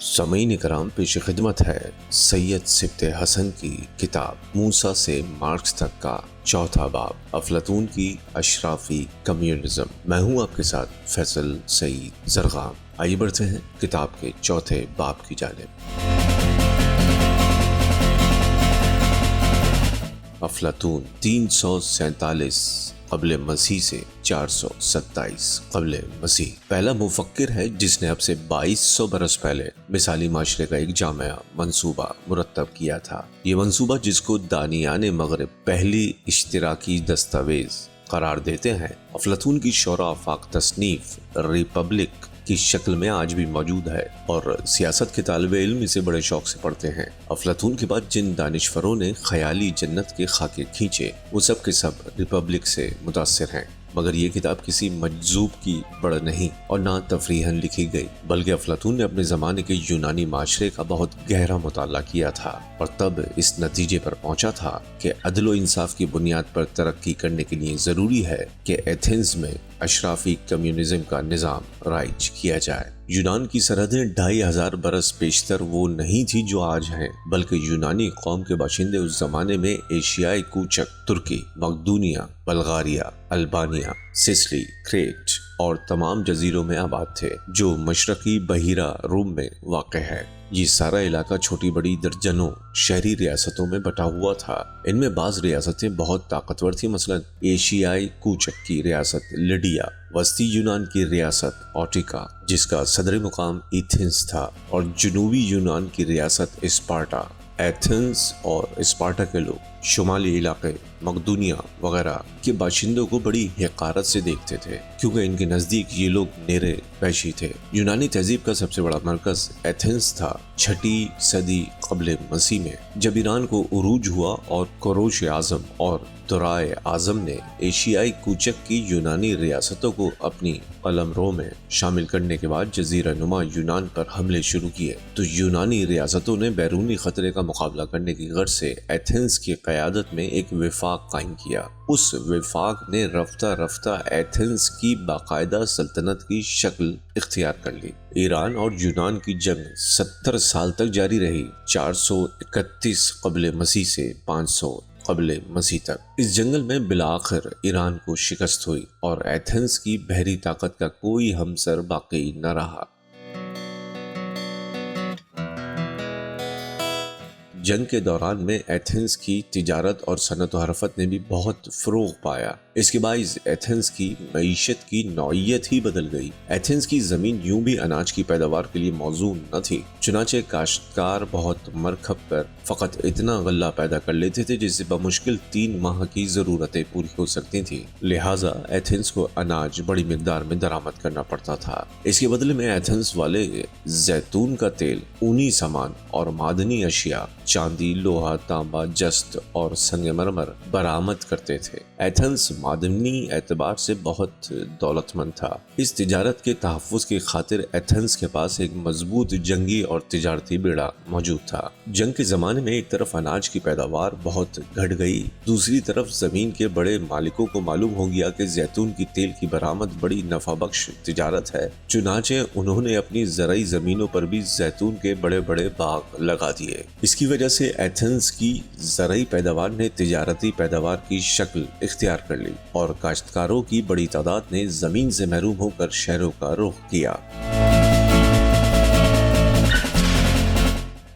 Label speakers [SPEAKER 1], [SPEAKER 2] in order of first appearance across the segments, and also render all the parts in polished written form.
[SPEAKER 1] سامعین کرام، پیش خدمت ہے سید سبط حسن کی کتاب موسیٰ سے مارکس تک کا چوتھا باب، افلاطون کی اشرافی کمیونزم۔ میں ہوں آپ کے ساتھ فیصل سعید زرغام۔ آئیے بڑھتے ہیں کتاب کے چوتھے باب کی جانب۔ افلاطون 347 قبل مسیح سے 427 قبل مسیح پہلا مفکر ہے جس نے اب سے 2200 برس پہلے مثالی معاشرے کا ایک جامع منصوبہ مرتب کیا تھا۔ یہ منصوبہ، جس کو دانیان مغرب پہلی اشتراکی دستاویز قرار دیتے ہیں، افلاطون کی شورى آفاق تصنیف ریپبلک کی شکل میں آج بھی موجود ہے، اور سیاست کے طالب علم اسے بڑے شوق سے پڑھتے ہیں۔ افلاطون کے بعد جن دانشوروں نے خیالی جنت کے خاکے کھینچے، وہ سب کے سب ریپبلک سے متاثر ہیں، مگر یہ کتاب کسی مجذوب کی بڑھ نہیں اور نہ تفریحاً لکھی گئی، بلکہ افلاطون نے اپنے زمانے کے یونانی معاشرے کا بہت گہرا مطالعہ کیا تھا، اور تب اس نتیجے پر پہنچا تھا کہ عدل و انصاف کی بنیاد پر ترقی کرنے کے لیے ضروری ہے کہ ایتھنز میں اشرافی کمیونزم کا نظام رائج کیا جائے۔ یونان کی سرحدیں 2500 برس پیشتر وہ نہیں تھی جو آج ہیں، بلکہ یونانی قوم کے باشندے اس زمانے میں ایشیائی کوچک ترکی، مقدونیہ، بلغاریہ، البانیہ، سسلی، کریٹ اور تمام جزیروں میں آباد تھے، جو مشرقی بحیرہ روم میں واقع ہے۔ یہ سارا علاقہ چھوٹی بڑی درجنوں شہری ریاستوں میں بٹا ہوا تھا۔ ان میں بعض ریاستیں بہت طاقتور تھیں، مثلا ایشیائی کوچک کی ریاست لیڈیا، وسطی یونان کی ریاست اوٹیکا جس کا صدر مقام ایتھنز تھا، اور جنوبی یونان کی ریاست اسپارٹا۔ ایتھنز اور اسپارٹا کے لوگ شمالی علاقے مقدونیہ وغیرہ کے باشندوں کو بڑی حقارت سے دیکھتے تھے، کیونکہ ان کے نزدیک یہ لوگ نیرے پیشی تھے۔ یونانی تہذیب کا سب سے بڑا مرکز ایتھنز تھا۔ 6 صدی قبل مسیح میں جب ایران کو عروج ہوا اور کوروش اعظم اور دورائے اعظم نے ایشیائی کوچک کی یونانی ریاستوں کو اپنی قلمرو میں شامل کرنے کے بعد جزیرہ نما یونان پر حملے شروع کیے، تو یونانی ریاستوں نے بیرونی خطرے کا مقابلہ کرنے کی غرض سے ایتھنز کی قیادت میں ایک وفاق قائم کیا۔ اس وفاق نے رفتہ رفتہ ایتھنز کی باقاعدہ سلطنت کی شکل اختیار کر لی۔ ایران اور یونان کی جنگ 70 سال تک جاری رہی، 431 قبل مسیح سے 500 قبل مسیح تک۔ اس جنگل میں بالآخر ایران کو شکست ہوئی، اور ایتھنز کی بحری طاقت کا کوئی ہمسر باقی نہ رہا۔ جنگ کے دوران میں ایتھنز کی تجارت اور صنعت و حرفت نے بھی بہت فروغ پایا۔ اس کے باعث ایتھنز کی معیشت کی نوعیت ہی بدل گئی۔ ایتھنز کی زمین یوں بھی اناج کی پیداوار کے لیے موزوں نہ تھی، چنانچہ کاشتکار بہت مرکھب کر فقط اتنا غلہ پیدا کر لیتے تھے جس سے بمشکل 3 ماہ کی ضرورتیں پوری ہو سکتی تھیں۔ لہٰذا ایتھنز کو اناج بڑی مقدار میں درآمد کرنا پڑتا تھا۔ اس کے بدلے میں ایتھنز والے زیتون کا تیل، اونی سامان اور معدنی اشیاء، چاندی، لوہا، تانبا، جست اور سنگ مرمر برآمد کرتے تھے۔ ایتھنز معدنی اعتبار سے بہت دولت مند تھا۔ اس تجارت کے تحفظ کی خاطر ایتھنز کے پاس ایک مضبوط جنگی اور تجارتی بیڑا موجود تھا۔ جنگ کے زمانے میں ایک طرف اناج کی پیداوار بہت گھٹ گئی، دوسری طرف زمین کے بڑے مالکوں کو معلوم ہو گیا کہ زیتون کی تیل کی برآمد بڑی نفع بخش تجارت ہے، چنانچہ انہوں نے اپنی زرعی زمینوں پر بھی زیتون کے بڑے بڑے باغ لگا دیے۔ اس کی وجہ سے ایتھنز کی زرعی پیداوار نے تجارتی پیداوار کی شکل اختیار کر لی، اور کاشتکاروں کی بڑی تعداد نے زمین سے محروم ہو کر شہروں کا رخ کیا۔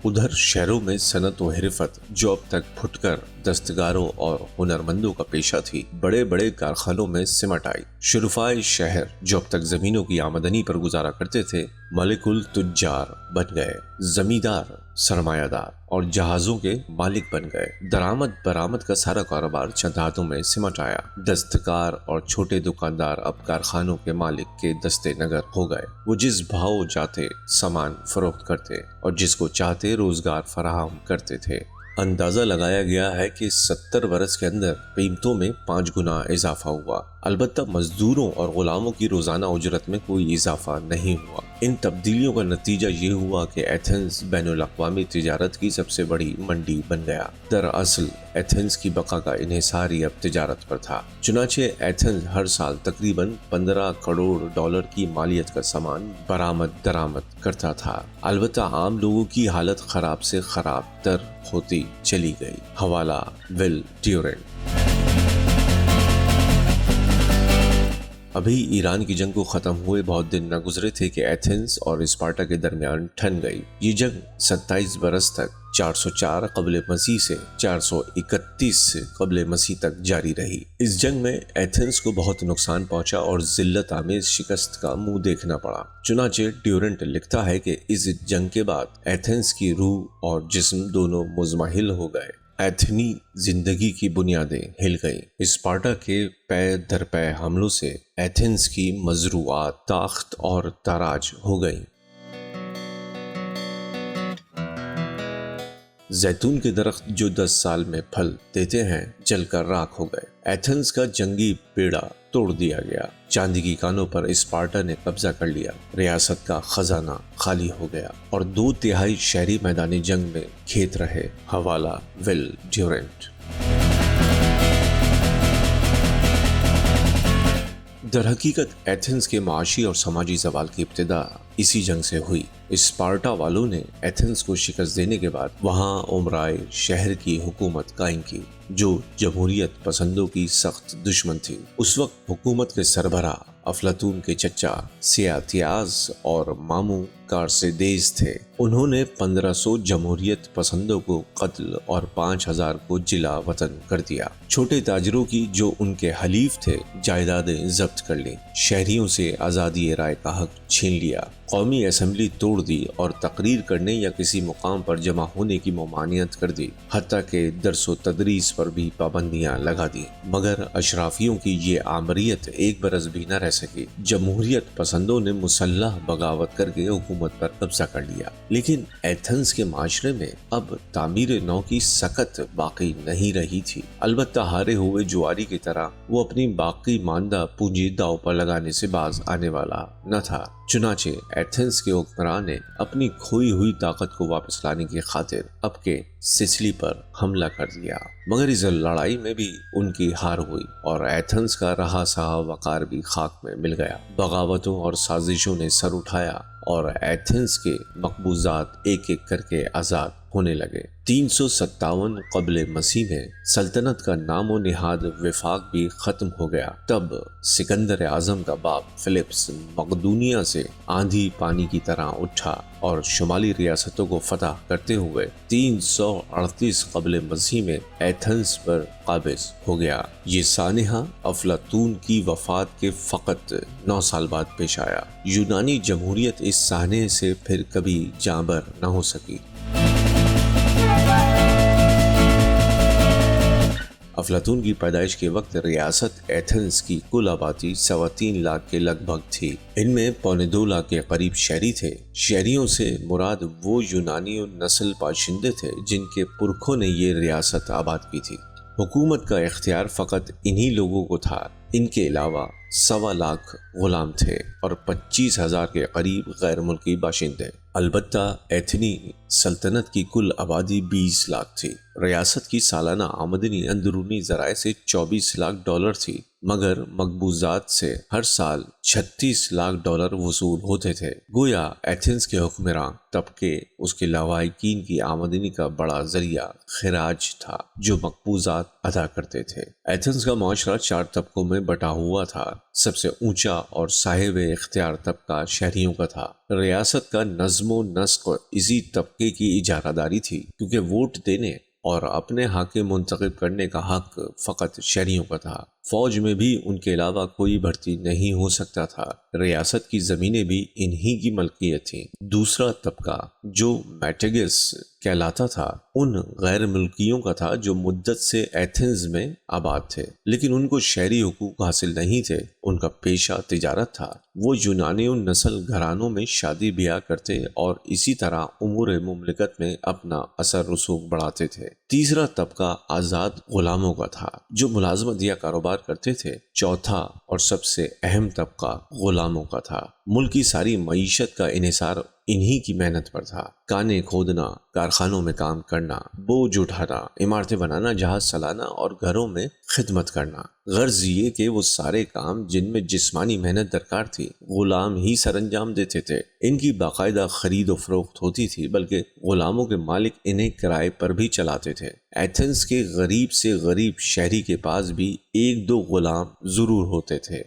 [SPEAKER 1] ادھر شہروں میں صنعت و حرفت، جو اب تک پھٹ کر دستکاروں اور ہنرمندوں کا پیشہ تھی، بڑے بڑے کارخانوں میں سمٹ آئی۔ شرفائے شہر، جو اب تک زمینوں کی آمدنی پر گزارا کرتے تھے، ملک التجار بن گئے، زمیندار، سرمایہ دار اور جہازوں کے مالک بن گئے۔ درآمد برآمد کا سارا کاروبار چند ہاتھوں میں سمٹ آیا۔ دستکار اور چھوٹے دکاندار اب کارخانوں کے مالک کے دستے نگر ہو گئے۔ وہ جس بھاؤ چاہتے سامان فروخت کرتے اور جس کو چاہتے روزگار فراہم کرتے تھے۔ اندازہ لگایا گیا ہے کہ 70 برس کے اندر قیمتوں میں 5 گنا اضافہ ہوا، البتہ مزدوروں اور غلاموں کی روزانہ اجرت میں کوئی اضافہ نہیں ہوا۔ ان تبدیلیوں کا نتیجہ یہ ہوا کہ ایتھنز بین الاقوامی تجارت کی سب سے بڑی منڈی بن گیا۔ دراصل ایتھنز کی بقا کا انحصار ہی اب تجارت پر تھا، چنانچہ ایتھنز ہر سال تقریباً 15 کروڑ ڈالر کی مالیت کا سامان برآمد درآمد کرتا تھا۔ البتہ عام لوگوں کی حالت خراب سے خراب تر ہوتی چلی گئی۔ حوالہ ول ڈیورنٹ۔ ابھی ایران کی جنگ کو ختم ہوئے بہت دن نہ گزرے تھے کہ ایتھنز اور اسپارٹا کے درمیان ٹھن گئی۔ یہ جنگ 27 برس تک 404 قبل مسیح سے 431 قبل مسیح تک جاری رہی۔ اس جنگ میں ایتھنز کو بہت نقصان پہنچا اور ذلت آمیز شکست کا منہ دیکھنا پڑا۔ چنانچہ ڈیورنٹ لکھتا ہے کہ اس جنگ کے بعد ایتھنز کی روح اور جسم دونوں مزمحل ہو گئے۔ ایتھنی زندگی کی بنیادیں ہل گئیں۔ اسپارٹا کے پے در پے حملوں سے ایتھنز کی مزروعات تاخت اور تاراج ہو گئیں۔ زیتون کے درخت جو 10 سال میں پھل دیتے ہیں جل کر راکھ ہو گئے۔ ایتھنز کا جنگی بیڑا توڑ دیا گیا۔ چاندی کی کانوں پر اسپارٹا نے قبضہ کر لیا۔ ریاست کا خزانہ خالی ہو گیا اور 2/3 شہری میدانی جنگ میں کھیت رہے۔ حوالہ ول ڈیورنٹ۔ در حقیقت ایتھنز کے معاشی اور سماجی زوال کی ابتدا اسی جنگ سے ہوئی۔ اسپارٹا والوں نے ایتھنز کو شکست دینے کے بعد وہاں امرائے شہر کی حکومت قائم کی، جو جمہوریت پسندوں کی سخت دشمن تھی۔ اس وقت حکومت کے سربراہ افلاطون کے چچا سیاتیاز اور ماموں کارسیدیز تھے۔ انہوں نے 1500 جمہوریت پسندوں کو قتل اور 5000 کو جلا وطن کر دیا۔ چھوٹے تاجروں کی جو ان کے حلیف تھے جائیدادیں ضبط کر لیں، شہریوں سے آزادی رائے کا حق چھین لیا، قومی اسمبلی توڑ دی اور تقریر کرنے یا کسی مقام پر جمع ہونے کی ممانعت کر دی، حتیٰ کہ درس و تدریس پر بھی پابندیاں لگا دی۔ مگر اشرافیوں کی یہ آمریت ایک برس بھی نہ رہ سکی۔ جمہوریت پسندوں نے مسلح بغاوت کر کے حکومت پر قبضہ کر لیا، لیکن ایتھنز کے معاشرے میں اب تعمیر نو کی سکت باقی نہیں رہی تھی۔ البتہ ہارے ہوئے جواری کی طرح وہ اپنی باقی ماندہ پونجی داؤ پر لگانے سے باز آنے والا نہ تھا۔ چنانچہ ایتھنز کے حکمران نے اپنی کھوئی ہوئی طاقت کو واپس لانے کی خاطر اب کے سسلی پر حملہ کر دیا، مگر اس لڑائی میں بھی ان کی ہار ہوئی اور ایتھنز کا رہا سہا وقار بھی خاک میں مل گیا۔ بغاوتوں اور سازشوں نے سر اٹھایا اور ایتھنز کے مقبوضات ایک ایک کر کے آزاد ہونے لگے۔ 357 قبل مسیح میں سلطنت کا نام و نہاد وفاق بھی ختم ہو گیا۔ تب سکندر اعظم کا باپ فلپس مقدونیہ سے آندھی پانی کی طرح اٹھا اور شمالی ریاستوں کو فتح کرتے ہوئے 338 قبل مسیح میں ایتھنز پر قابض ہو گیا۔ یہ سانحہ افلاطون کی وفات کے فقط 9 سال بعد پیش آیا۔ یونانی جمہوریت اس سانحے سے پھر کبھی جاں بر نہ ہو سکی۔ افلاطون کی پیدائش کے وقت ریاست ایتھنز کی کل آبادی 3.25 لاکھ کے لگ بھگ تھی۔ ان میں 2.25 لاکھ کے قریب شہری تھے۔ شہریوں سے مراد وہ یونانی نسل باشندے تھے جن کے پرکھوں نے یہ ریاست آباد کی تھی۔ حکومت کا اختیار فقط انہی لوگوں کو تھا۔ ان کے علاوہ 1.25 لاکھ غلام تھے اور 25,000 کے قریب غیر ملکی باشندے۔ البتہ ایتھنی سلطنت کی کل آبادی 20 لاکھ تھی۔ ریاست کی سالانہ آمدنی اندرونی ذرائع سے 24 لاکھ ڈالر تھی، مگر مقبوضات سے ہر سال 36 لاکھ ڈالر وصول ہوتے تھے۔ گویا ایتھنز کے حکمراں طبقے اس کے لواحقین کی آمدنی کا بڑا ذریعہ خراج تھا جو مقبوضات ادا کرتے تھے۔ ایتھنز کا معاشرہ 4 طبقوں میں بٹا ہوا تھا۔ سب سے اونچا اور صاحب اختیار طبقہ شہریوں کا تھا۔ ریاست کا نظم و نسق اسی طبقے کی اجارہ داری تھی، کیونکہ ووٹ دینے اور اپنے حاکم منتخب کرنے کا حق فقط شہریوں کا تھا۔ فوج میں بھی ان کے علاوہ کوئی بھرتی نہیں ہو سکتا تھا۔ ریاست کی زمینیں بھی انہی کی ملکیت تھیں۔ دوسرا طبقہ جو میٹیگس کہلاتا تھا ان غیر ملکیوں کا تھا جو مدت سے ایتھنز میں آباد تھے، لیکن ان کو شہری حقوق حاصل نہیں تھے۔ ان کا پیشہ تجارت تھا۔ وہ یونانی نسل گھرانوں میں شادی بیاہ کرتے اور اسی طرح امور مملکت میں اپنا اثر رسوخ بڑھاتے تھے۔ تیسرا طبقہ آزاد غلاموں کا تھا جو ملازمت یا کاروبار کاروبار کرتے تھے، چوتھا اور سب سے اہم طبقہ غلاموں کا تھا۔ ملک کی ساری معیشت کا انحصار انہی کی محنت پر تھا۔ کانے کھودنا، کارخانوں میں کام کرنا، بوجھ اٹھانا، عمارتیں بنانا، جہاز چلانا اور گھروں میں خدمت کرنا۔ غرض یہ کہ وہ سارے کام جن میں جسمانی محنت درکار تھی غلام ہی سر انجام دیتے تھے۔ ان کی باقاعدہ خرید و فروخت ہوتی تھی، بلکہ غلاموں کے مالک انہیں کرائے پر بھی چلاتے تھے۔ ایتھنز کے غریب سے غریب شہری کے پاس بھی ایک دو غلام ضرور ہوتے تھے۔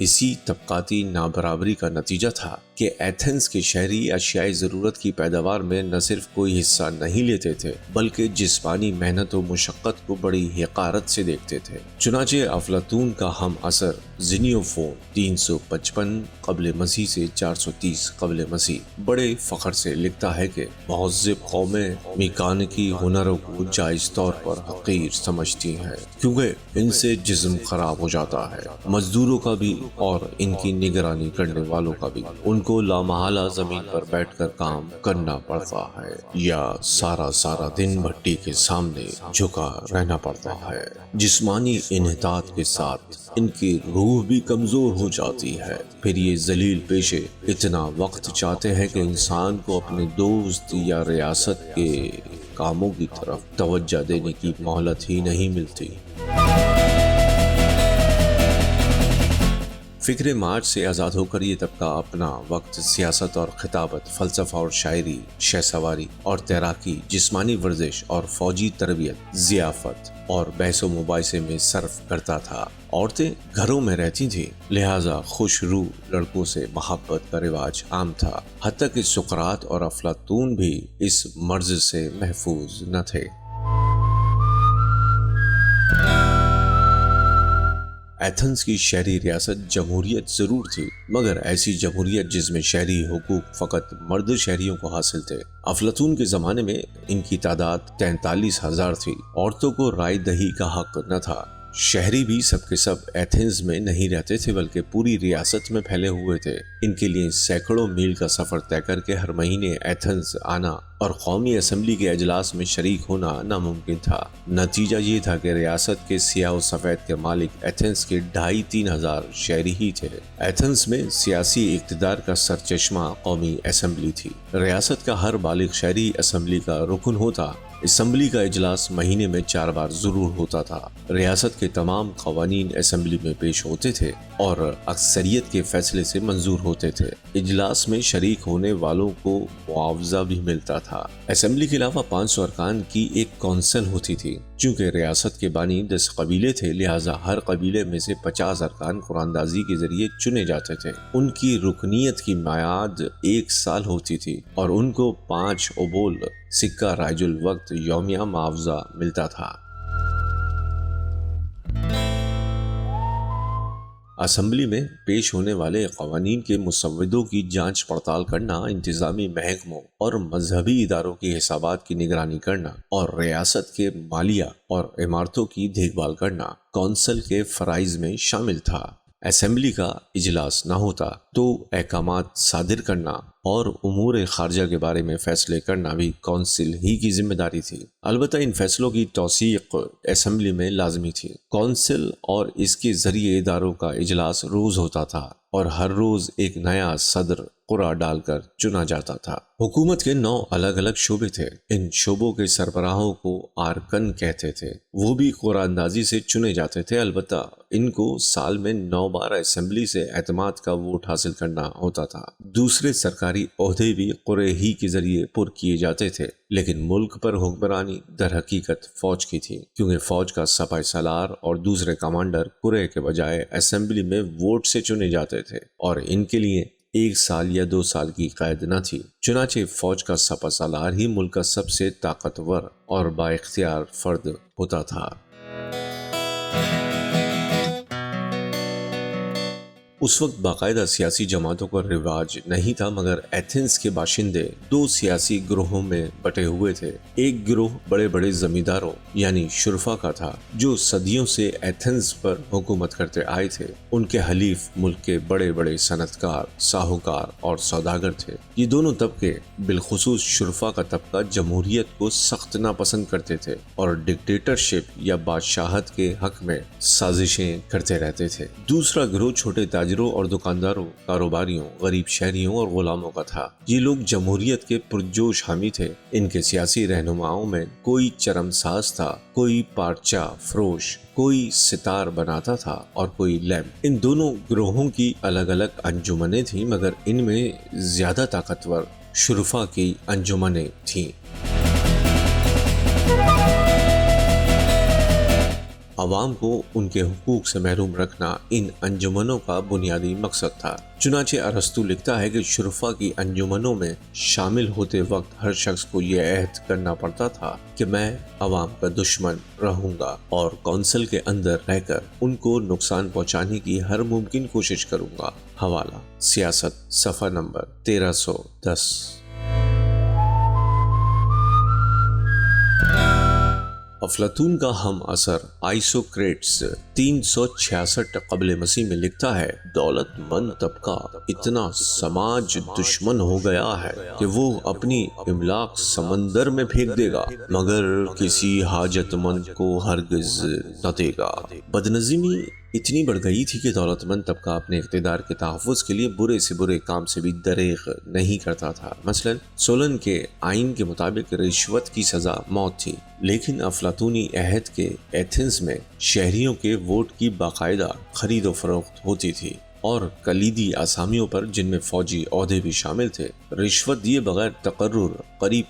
[SPEAKER 1] اسی طبقاتی نابرابری کا نتیجہ تھا کہ ایتھنز کے شہری اشیاء ضرورت کی پیداوار میں نہ صرف کوئی حصہ نہیں لیتے تھے بلکہ جسمانی محنت و مشقت کو بڑی حقارت سے دیکھتے تھے۔ چنانچہ افلاطون کا ہم اثر زینوفون 355 قبل مسیح سے 430 قبل مسیح بڑے فخر سے لکھتا ہے کہ مہذب قومیں میکانیکی ہنروں کو جائز طور پر حقیر سمجھتی ہیں کیونکہ ان سے جسم خراب ہو جاتا ہے۔ مزدوروں کا بھی اور ان کی نگرانی کرنے والوں کا بھی، ان کو لامحالہ زمین پر بیٹھ کر کام کرنا پڑتا ہے یا سارا دن بھٹی کے سامنے جھکا رہنا پڑتا ہے۔ جسمانی انحطاط کے ساتھ ان کی روح بھی کمزور ہو جاتی ہے۔ پھر یہ ذلیل پیشے اتنا وقت چاہتے ہیں کہ انسان کو اپنے دوست یا ریاست کے کاموں کی طرف توجہ دینے کی مہلت ہی نہیں ملتی۔ فکر مارچ سے آزاد ہو کر یہ طبقہ اپنا وقت سیاست اور خطابت، فلسفہ اور شاعری، شہ سواری اور تیراکی، جسمانی ورزش اور فوجی تربیت، ضیافت اور بحث و مباحثے میں صرف کرتا تھا۔ عورتیں گھروں میں رہتی تھیں، لہٰذا خوش روح لڑکوں سے محبت کا رواج عام تھا، حتیٰ کہ سقراط اور افلاطون بھی اس مرض سے محفوظ نہ تھے۔ ایتھنز کی شہری ریاست جمہوریت ضرور تھی، مگر ایسی جمہوریت جس میں شہری حقوق فقط مرد شہریوں کو حاصل تھے۔ افلاطون کے زمانے میں ان کی تعداد 43,000 تھی۔ عورتوں کو رائے دہی کا حق نہ تھا۔ شہری بھی سب کے سب ایتھنز میں نہیں رہتے تھے بلکہ پوری ریاست میں پھیلے ہوئے تھے۔ ان کے لیے سینکڑوں میل کا سفر طے کر کے ہر مہینے ایتھنز آنا اور قومی اسمبلی کے اجلاس میں شریک ہونا ناممکن تھا۔ نتیجہ یہ تھا کہ ریاست کے سیاہ و سفید کے مالک ایتھنز کے 2,500 شہری ہی تھے۔ ایتھنز میں سیاسی اقتدار کا سرچشمہ قومی اسمبلی تھی۔ ریاست کا ہر بالغ شہری اسمبلی کا رکن ہوتا۔ اسمبلی کا اجلاس مہینے میں 4 بار ضرور ہوتا تھا۔ ریاست کے تمام قوانین اسمبلی میں پیش ہوتے تھے اور اکثریت کے فیصلے سے منظور ہوتے تھے۔ اجلاس میں شریک ہونے والوں کو معاوضہ بھی ملتا تھا۔ اسمبلی کے علاوہ 500 ارکان کی ایک کونسل ہوتی تھی۔ چونکہ ریاست کے بانی 10 قبیلے تھے، لہٰذا ہر قبیلے میں سے 50 ارکان قراندازی کے ذریعے چنے جاتے تھے۔ ان کی رکنیت کی میعاد 1 سال ہوتی تھی اور ان کو 5 اوبول سکہ رائج الوقت یومیہ معاوضہ ملتا تھا۔ اسمبلی میں پیش ہونے والے قوانین کے مسودوں کی جانچ پڑتال کرنا، انتظامی محکموں اور مذہبی اداروں کے حسابات کی نگرانی کرنا اور ریاست کے مالیہ اور عمارتوں کی دیکھ بھال کرنا کونسل کے فرائض میں شامل تھا۔ اسمبلی کا اجلاس نہ ہوتا تو احکامات صادر کرنا اور امور خارجہ کے بارے میں فیصلے کرنا بھی کونسل ہی کی ذمہ داری تھی۔ البتہ ان فیصلوں کی توثیق اسمبلی میں لازمی تھی۔ کونسل اور اس کے ذریعے اداروں کا اجلاس روز ہوتا تھا اور ہر روز ایک نیا صدر قرعہ ڈال کر چنا جاتا تھا۔ حکومت کے 9 الگ الگ شعبے تھے۔ ان شعبوں کے سربراہوں کو آرکن کہتے تھے۔ وہ بھی قرعہ اندازی سے چنے جاتے تھے، البتہ ان کو سال میں 9 بار اسمبلی سے اعتماد کا ووٹ حاصل کرنا ہوتا تھا۔ دوسرے سرکاری عہدے بھی قرعے ہی کے ذریعے پر کیے جاتے تھے، لیکن ملک پر حکمرانی در حقیقت فوج کی تھی، کیونکہ فوج کا سپاہی سالار اور دوسرے کمانڈر قرعے کے بجائے اسمبلی میں ووٹ سے چنے جاتے تھے اور ان کے لیے 1 سال یا 2 سال کی قید نہ تھی۔ چنانچہ فوج کا سپہ سالار ہی ملک کا سب سے طاقتور اور با اختیار فرد ہوتا تھا۔ اس وقت باقاعدہ سیاسی جماعتوں کا رواج نہیں تھا، مگر ایتھنز کے باشندے دو سیاسی گروہوں میں بٹے ہوئے تھے۔ ایک گروہ بڑے بڑے زمینداروں یعنی شرفا کا تھا جو صدیوں سے ایتھنز پر حکومت کرتے آئے تھے۔ ان کے حلیف ملک کے بڑے بڑے صنعتکار، ساہوکار اور سوداگر تھے۔ یہ دونوں طبقے، بالخصوص شرفا کا طبقہ، جمہوریت کو سخت ناپسند کرتے تھے اور ڈکٹیٹرشپ یا بادشاہت کے حق میں سازشیں کرتے رہتے تھے۔ دوسرا گروہ چھوٹے تاجروں اور دکانداروں، کاروباریوں، غریب شہریوں اور غلاموں کا تھا۔ یہ لوگ جمہوریت کے پرجوش حامی تھے۔ ان کے سیاسی رہنماؤں میں کوئی چرم ساز تھا، کوئی پارچہ فروش، کوئی ستار بناتا تھا اور کوئی لیمپ۔ ان دونوں گروہوں کی الگ الگ انجمنیں تھیں، مگر ان میں زیادہ طاقتور شرفا کی انجمنیں تھیں۔ عوام کو ان کے حقوق سے محروم رکھنا ان انجمنوں کا بنیادی مقصد تھا۔ چنانچہ ارسطو لکھتا ہے کہ شرفا کی انجمنوں میں شامل ہوتے وقت ہر شخص کو یہ عہد کرنا پڑتا تھا کہ میں عوام کا دشمن رہوں گا اور کونسل کے اندر رہ کر ان کو نقصان پہنچانے کی ہر ممکن کوشش کروں گا۔ حوالہ سیاست، صفحہ نمبر 1310۔ افلاطون کا ہم اثر آئسوکریٹس 366 قبل مسیح میں لکھتا ہے، دولت مند طبقہ اتنا سماج دشمن ہو گیا ہے کہ وہ اپنی املاک سمندر میں پھینک دے گا مگر کسی حاجت مند کو ہرگز نہ دے گا۔ بدنظیمی اتنی بڑھ گئی تھی کہ دولت مند طبقہ اپنے اقتدار کے تحفظ کے لیے برے سے برے کام سے بھی دریغ نہیں کرتا تھا۔ مثلا سولن کے آئین کے مطابق رشوت کی سزا موت تھی، لیکن افلاطونی عہد کے ایتھنز میں شہریوں کے ووٹ کی باقاعدہ خرید و فروخت ہوتی تھی اور کلیدی اسامیوں پر، جن میں فوجی عہدے بھی شامل تھے، رشوت دیے بغیر تقرر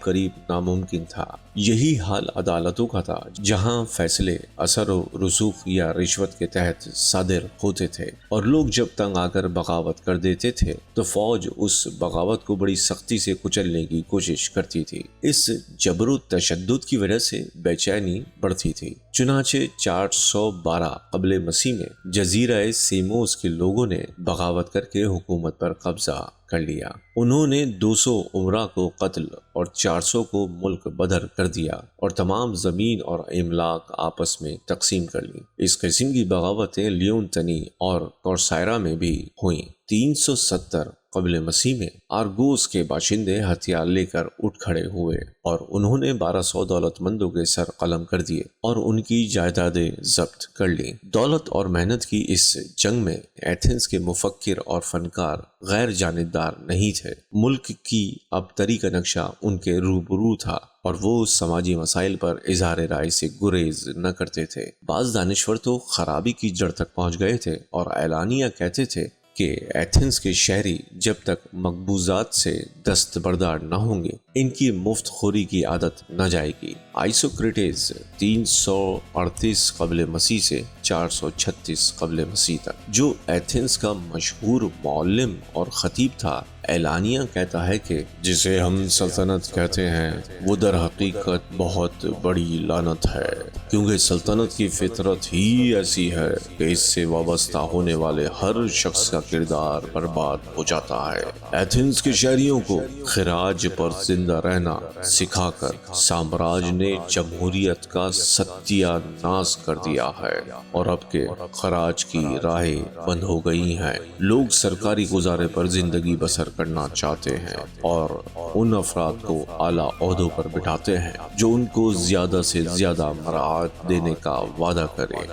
[SPEAKER 1] قریب ناممکن تھا۔ یہی حال عدالتوں کا تھا، جہاں فیصلے اثر و رسوخ یا رشوت کے تحت صادر ہوتے تھے اور لوگ جب تنگ آ کر بغاوت کر دیتے تھے تو فوج اس بغاوت کو بڑی سختی سے کچلنے کی کوشش کرتی تھی۔ اس جبر و تشدد کی وجہ سے بے چینی بڑھتی تھی۔ چنانچہ 412 قبل مسیح میں جزیرہ سیموس کے لوگوں نے بغاوت کر کے حکومت پر قبضہ کر لیا۔ انہوں نے 200 امراء کو قتل اور 400 کو ملک بدر کر دیا اور تمام زمین اور املاک آپس میں تقسیم کر لی۔ اس قسم کی بغاوتیں لیون تنی اور کورسائرا میں بھی ہوئیں۔ 370 قبل مسیح میں آرگوس کے باشندے ہتھیار لے کر اٹھ کھڑے ہوئے اور انہوں نے 1200 دولت مندوں کے سر قلم کر دیے اور ان کی جائیدادیں ضبط کر لیں۔ دولت اور محنت کی اس جنگ میں ایتھنز کے مفکر اور فنکار غیر جانبدار نہیں تھے۔ ملک کی ابتری کا نقشہ ان کے روبرو تھا اور وہ سماجی مسائل پر اظہار رائے سے گریز نہ کرتے تھے۔ بعض دانشور تو خرابی کی جڑ تک پہنچ گئے تھے اور اعلانیہ کہتے تھے کہ ایتھنز کے شہری جب تک مقبوضات سے دستبردار نہ ہوں گے ان کی مفت خوری کی عادت نہ جائے گی۔ آئسوکریٹس 338 قبل مسیح سے 436 قبل مسیح تک، جو ایتھنز کا مشہور معلم اور خطیب تھا، اعلانیہ کہتا ہے کہ جسے ہم سلطنت کہتے ہیں وہ در حقیقت بہت بڑی لعنت ہے، کیونکہ سلطنت کی فطرت ہی ایسی ہے کہ اس سے وابستہ ہونے والے ہر شخص کا کردار برباد ہو جاتا ہے۔ ایتھنز کے شہریوں کو خراج پر زندہ رہنا سکھا کر سامراج نے جمہوریت کا ستیہ ناش کر دیا ہے اور اب کے خراج کی راہیں بند ہو گئی ہیں۔ لوگ سرکاری گزارے پر زندگی بسر کرنا چاہتے ہیں اور ان افراد کو اعلیٰ عہدوں پر بٹھاتے ہیں جو ان کو زیادہ سے زیادہ مراعات دینے کا وعدہ کرے۔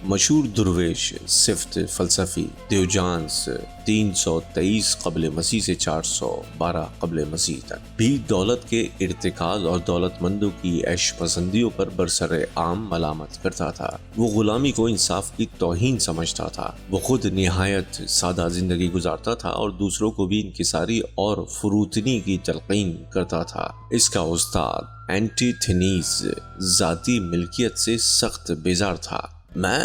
[SPEAKER 1] مشہور درویش صفت فلسفی دیوجانس 323 قبل مسیح سے 412 قبل مسیح تک بھی دولت کے ارتکاز اور دولت مندوں کی عیش پسندیوں پر برسر عام ملامت کرتا تھا۔ وہ غلامی کو انصاف کی توہین سمجھتا تھا۔ وہ خود نہایت سادہ زندگی گزارتا تھا اور دوسروں کو بھی انکساری اور فروتنی کی تلقین کرتا تھا۔ اس کا استاد اینٹیتھنیز ذاتی ملکیت سے سخت بیزار تھا۔ میں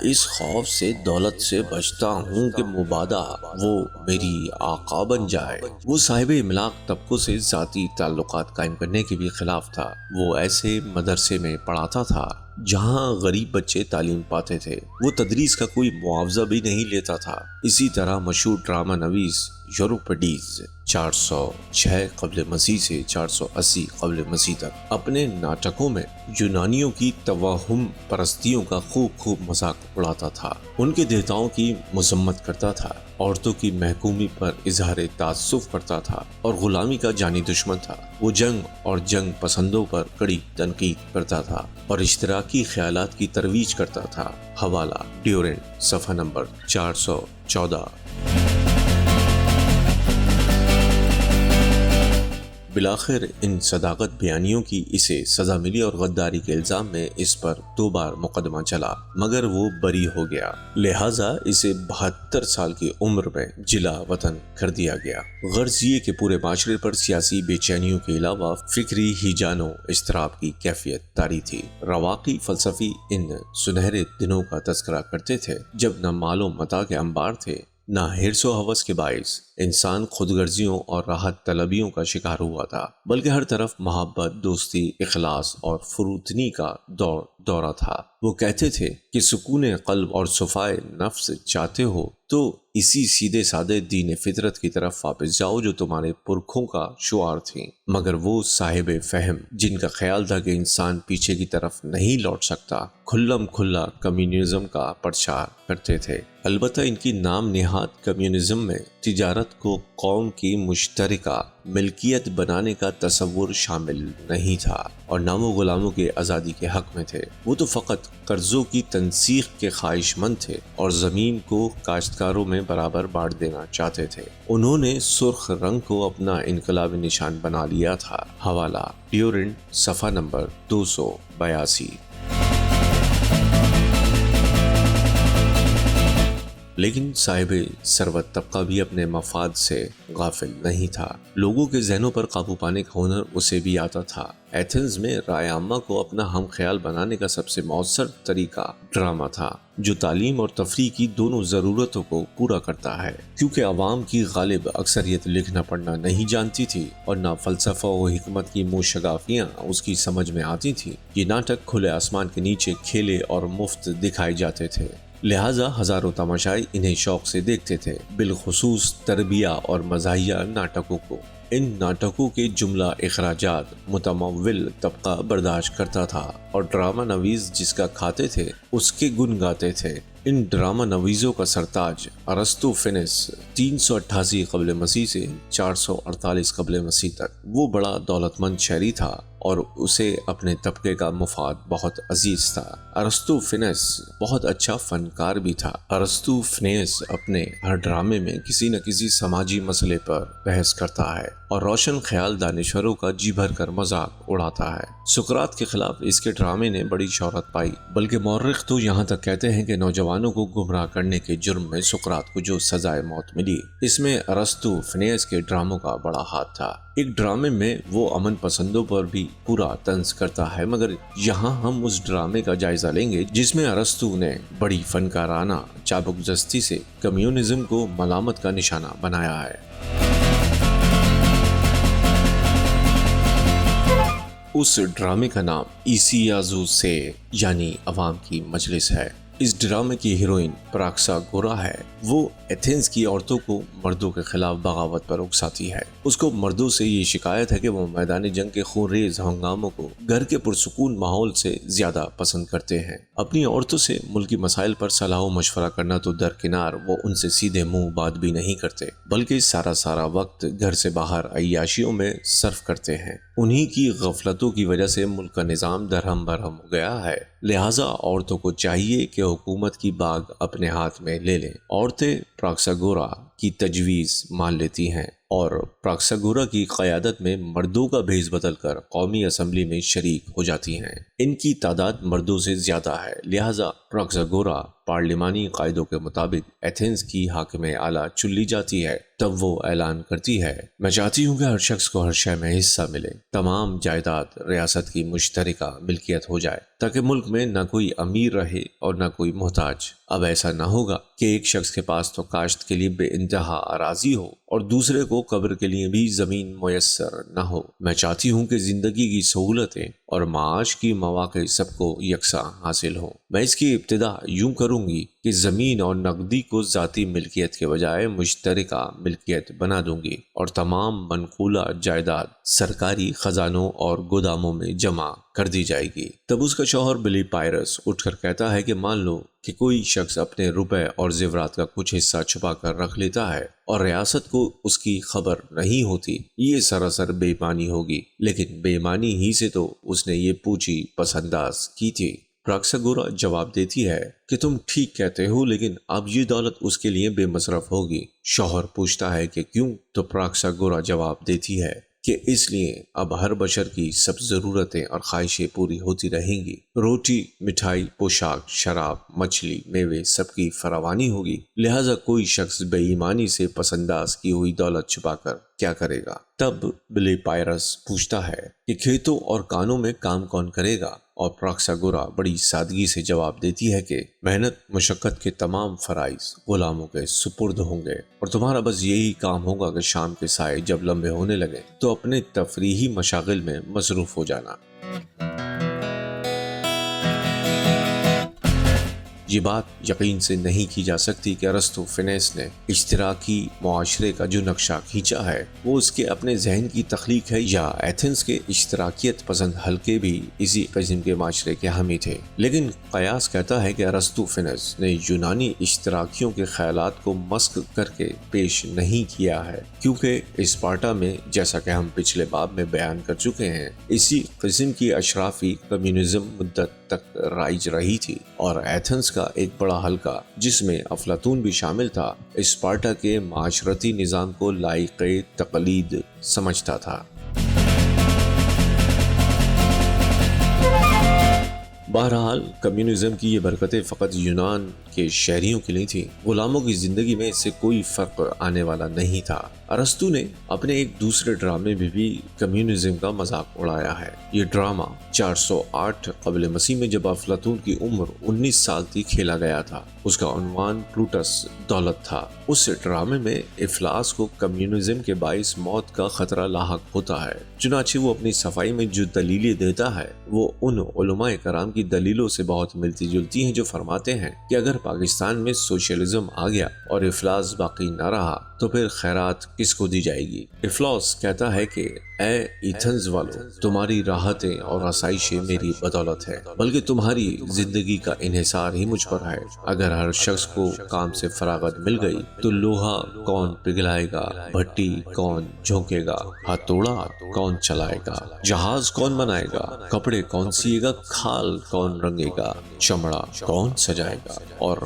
[SPEAKER 1] اس خوف سے دولت سے بچتا ہوں کہ مبادا وہ میری آقا بن جائے۔ وہ صاحب املاک طبقوں سے ذاتی تعلقات قائم کرنے کے بھی خلاف تھا۔ وہ ایسے مدرسے میں پڑھاتا تھا جہاں غریب بچے تعلیم پاتے تھے وہ تدریس کا کوئی معاوضہ بھی نہیں لیتا تھا۔ اسی طرح مشہور ڈرامہ نویس یوروپیڈیز 406 قبل مسیح سے 480 قبل مسیح تک اپنے ناٹکوں میں یونانیوں کی توہم پرستیوں کا خوب مذاق اڑاتا تھا، ان کے دیوتاؤں کی مذمت کرتا تھا، عورتوں کی محکومی پر اظہار تعصب کرتا تھا اور غلامی کا جانی دشمن تھا۔ وہ جنگ اور جنگ پسندوں پر کڑی تنقید کرتا تھا اور اشتراکی خیالات کی ترویج کرتا تھا۔ حوالہ ڈیورنٹ، صفحہ نمبر 414۔ بالآخر ان صداقت بیانیوں کی اسے سزا ملی اور غداری کے الزام میں اس پر 2 بار مقدمہ چلا، مگر وہ بری ہو گیا، لہٰذا اسے 72 سال کی عمر میں جلا وطن کر دیا گیا۔ غرض یہ کہ پورے معاشرے پر سیاسی بے چینیوں کے علاوہ فکری ہیجان و اضطراب کی کیفیت طاری تھی۔ رواقی فلسفی ان سنہرے دنوں کا تذکرہ کرتے تھے جب نہ مال و متاع کے انبار تھے، نہ حرص و ہوس کے باعث انسان خود غرضیوں اور راحت طلبیوں کا شکار ہوا تھا، بلکہ ہر طرف محبت، دوستی، اخلاص اور فروتنی کا دورہ تھا۔ وہ کہتے تھے کہ سکون قلب اور صفائے نفس چاہتے ہو تو اسی سیدھے سادے دین فطرت کی طرف واپس جاؤ جو تمہارے پرکھوں کا شعار تھی۔ مگر وہ صاحب فہم جن کا خیال تھا کہ انسان پیچھے کی طرف نہیں لوٹ سکتا، کھلم کھلا کمیونزم کا پرچار کرتے تھے۔ البتہ ان کی نام نہاد کمیونزم میں تجارت کو قوم کی مشترکہ ملکیت بنانے کا تصور شامل نہیں تھا، اور نہ وہ غلاموں کے آزادی کے حق میں تھے۔ وہ تو فقط قرضوں کی تنسیخ کے خواہش مند تھے اور زمین کو کاشتکاروں میں برابر بانٹ دینا چاہتے تھے۔ انہوں نے سرخ رنگ کو اپنا انقلابی نشان بنا لیا تھا۔ حوالہ ڈیورنٹ، صفحہ نمبر 282۔ لیکن صاحب ثروت طبقہ بھی اپنے مفاد سے غافل نہیں تھا۔ لوگوں کے ذہنوں پر قابو پانے کا ہنر اسے بھی آتا تھا۔ ایتھنز میں رائے عامہ کو اپنا ہم خیال بنانے کا سب سے مؤثر طریقہ ڈرامہ تھا، جو تعلیم اور تفریح کی دونوں ضرورتوں کو پورا کرتا ہے۔ کیونکہ عوام کی غالب اکثریت لکھنا پڑھنا نہیں جانتی تھی اور نہ فلسفہ و حکمت کی موشگافیاں اس کی سمجھ میں آتی تھی، یہ ناٹک کھلے آسمان کے نیچے کھیلے اور مفت دکھائے جاتے تھے، لہٰذا ہزاروں تماشائی انہیں شوق سے دیکھتے تھے، بالخصوص تربیہ اور مزاحیہ ناٹکوں کو۔ ان ناٹکوں کے جملہ اخراجات متمول طبقہ برداشت کرتا تھا اور ڈرامہ نویس جس کا کھاتے تھے اس کے گن گاتے تھے۔ ان ڈرامہ نویسوں کا سرتاج ارسطوفینس 388 قبل مسیح سے 448 قبل مسیح تک وہ بڑا دولت مند شہری تھا اور اسے اپنے طبقے کا مفاد بہت عزیز تھا۔ ارسطوفینس بہت اچھا فنکار بھی تھا۔ ارسطوفینس اپنے ہر ڈرامے میں کسی نہ کسی سماجی مسئلے پر بحث کرتا ہے اور روشن خیال دانشوروں کا جی بھر کر مذاق اڑاتا ہے۔ سقراط کے خلاف اس کے ڈرامے نے بڑی شہرت پائی، بلکہ مورخ تو یہاں تک کہتے ہیں کہ نوجوانوں کو گمراہ کرنے کے جرم میں سقراط کو جو سزائے موت ملی، اس میں ارسطوفینس کے ڈراموں کا بڑا ہاتھ تھا۔ ایک ڈرامے میں وہ امن پسندوں پر بھی پورا طنز کرتا ہے، مگر یہاں ہم اس ڈرامے کا جائزہ لیں گے جس میں ارسطو نے بڑی فنکارانہ چابک جستی سے کمیونزم کو ملامت کا نشانہ بنایا ہے۔ اس ڈرامے کا نام ایسیازو سے یعنی عوام کی مجلس ہے۔ اس ڈرامے کی ہیروئن پراکسا گورا ہے۔ وہ ایتھنز کی عورتوں کو مردوں کے خلاف بغاوت پر اکساتی ہے۔ اس کو مردوں سے یہ شکایت ہے کہ وہ میدان جنگ کے خون ریز ہنگاموں کو گھر کے پرسکون ماحول سے زیادہ پسند کرتے ہیں۔ اپنی عورتوں سے ملکی مسائل پر صلاح و مشورہ کرنا تو درکنار، وہ ان سے سیدھے منہ بات بھی نہیں کرتے، بلکہ سارا وقت گھر سے باہر عیاشیوں میں صرف کرتے ہیں۔ انہی کی غفلتوں کی وجہ سے ملک کا نظام درہم برہم ہو گیا ہے، لہٰذا عورتوں کو چاہیے کہ حکومت کی باغ اپنے ہاتھ میں لے لیں۔ عورتیں پراکساگورا کی تجویز مان لیتی ہیں اور پراکساگورا کی قیادت میں مردوں کا بھیس بدل کر قومی اسمبلی میں شریک ہو جاتی ہیں۔ ان کی تعداد مردوں سے زیادہ ہے، لہٰذا پراکساگورا پارلیمانی قاعدوں کے مطابق ایتھنز کی حاکم اعلیٰ چن لی جاتی ہے۔ تب وہ اعلان کرتی ہے، میں چاہتی ہوں کہ ہر شخص کو ہر شے میں حصہ ملے، تمام جائیداد ریاست کی مشترکہ ملکیت ہو جائے تاکہ ملک میں نہ کوئی امیر رہے اور نہ کوئی محتاج۔ اب ایسا نہ ہوگا کہ ایک شخص کے پاس تو کاشت کے لیے بے انتہا اراضی ہو اور دوسرے کو قبر کے لیے بھی زمین میسر نہ ہو۔ میں چاہتی ہوں کہ زندگی کی سہولتیں اور معاش کی مواقع سب کو یکساں حاصل ہوں۔ میں اس کی ابتدا یوں کروں گی کہ زمین اور نقدی کو ذاتی ملکیت کے بجائے مشترکہ ملکیت بنا دوں گی اور تمام منقولہ جائیداد سرکاری خزانوں اور گوداموں میں جمع کر دی جائے گی۔ تب اس کا شوہر بلی پائرس اٹھ کر کہتا ہے کہ مان لو کہ کوئی شخص اپنے روپے اور زیورات کا کچھ حصہ چھپا کر رکھ لیتا ہے اور ریاست کو اس کی خبر نہیں ہوتی، یہ سراسر بے ایمانی ہوگی، لیکن بے ایمانی ہی سے تو اس نے یہ پوچھی پس انداز کی تھی۔ پراکساگورا جواب دیتی ہے کہ تم ٹھیک کہتے ہو، لیکن اب یہ دولت اس کے لیے بے مصرف ہوگی۔ شوہر پوچھتا ہے کہ کیوں؟ تو پراکساگورا جواب دیتی ہے کہ اس لیے اب ہر بشر کی سب ضرورتیں اور خواہشیں پوری ہوتی رہیں گی۔ روٹی، مٹھائی، پوشاک، شراب، مچھلی، میوے سب کی فراوانی ہوگی، لہٰذا کوئی شخص بے ایمانی سے پس انداز کی ہوئی دولت چھپا کر کیا کرے گا؟ تب بلی پائرس پوچھتا ہے کہ کھیتوں اور کانوں میں کام کون کرے گا؟ اور پراکساگورا بڑی سادگی سے جواب دیتی ہے کہ محنت مشقت کے تمام فرائض غلاموں کے سپرد ہوں گے، اور تمہارا بس یہی کام ہوگا کہ شام کے سائے جب لمبے ہونے لگے تو اپنے تفریحی مشاغل میں مصروف ہو جانا۔ یہ بات یقین سے نہیں کی جا سکتی کہ ارسطوفینس نے اشتراکی معاشرے کا جو نقشہ کھینچا ہے وہ اس کے اپنے ذہن کی تخلیق ہے، یا ایتھنز کے اشتراکیت پسند حلقے بھی اسی قسم کے معاشرے کے حامی تھے۔ لیکن قیاس کہتا ہے کہ ارسطوفینس نے یونانی اشتراکیوں کے خیالات کو مسخ کر کے پیش نہیں کیا ہے، کیونکہ اسپارٹا میں، جیسا کہ ہم پچھلے باب میں بیان کر چکے ہیں، اسی قسم کی اشرافی کمیونزم مدت تک رائج رہی تھی، اور ایتھنز کا ایک بڑا حلقہ جس میں افلاطون بھی شامل تھا اسپارٹا کے معاشرتی نظام کو لائق تقلید سمجھتا تھا۔ بہرحال کمیونزم کی یہ برکتیں فقط یونان کے شہریوں کے لیے تھیں، غلاموں کی زندگی میں اس سے کوئی فرق آنے والا نہیں تھا۔ ارسطو نے اپنے ایک دوسرے ڈرامے میں بھی کمیونزم کا مذاق اڑایا ہے۔ یہ ڈرامہ 408 قبل مسیح میں جب افلاطون کی عمر 19 سال تھی کھیلا گیا تھا۔ اس کا عنوان پلوٹس دولت تھا۔ اس ڈرامے میں افلاس کو کمیونزم کے باعث موت کا خطرہ لاحق ہوتا ہے، چنانچہ وہ اپنی صفائی میں جو دلیلیں دیتا ہے وہ ان علماء کرام کی دلیلوں سے بہت ملتی جلتی ہیں جو فرماتے ہیں کہ اگر پاکستان میں سوشلزم آ گیا اور افلاس باقی نہ رہا تو پھر خیرات کس کو دی جائے گی؟ افلاس کہتا ہے کہ اے ایتھنز والو، تمہاری راحتیں اور آسائشیں میری بدولت ہے، بلکہ تمہاری زندگی کا انحصار ہی مجھ پر ہے۔ اگر ہر شخص کو کام سے فراغت مل گئی تو لوہا کون پگھلائے گا، بھٹی کون جھونکے گا، ہتھوڑا کون چلائے گا، جہاز کون بنائے گا، کپڑے کون سیے گا، کھال کون رنگے گا، چمڑا کون سجائے گا، اور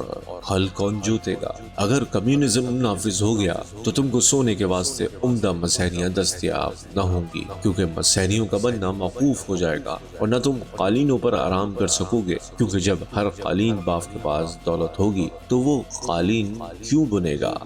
[SPEAKER 1] ہل کون جوتے گا۔ اگر کمیونزم نافذ ہو گیا تو تم کو سونے کے واسطے عمدہ مسہریاں دستیاب نہ ہوں گی، کیونکہ مسہریوں کا بننا موقوف ہو جائے گا، اور نہ تم قالینوں پر آرام کر سکو گے، کیونکہ جب ہر قالین باف کے پاس دولت ہوگی تو وہ قالین کیوں بنے گا؟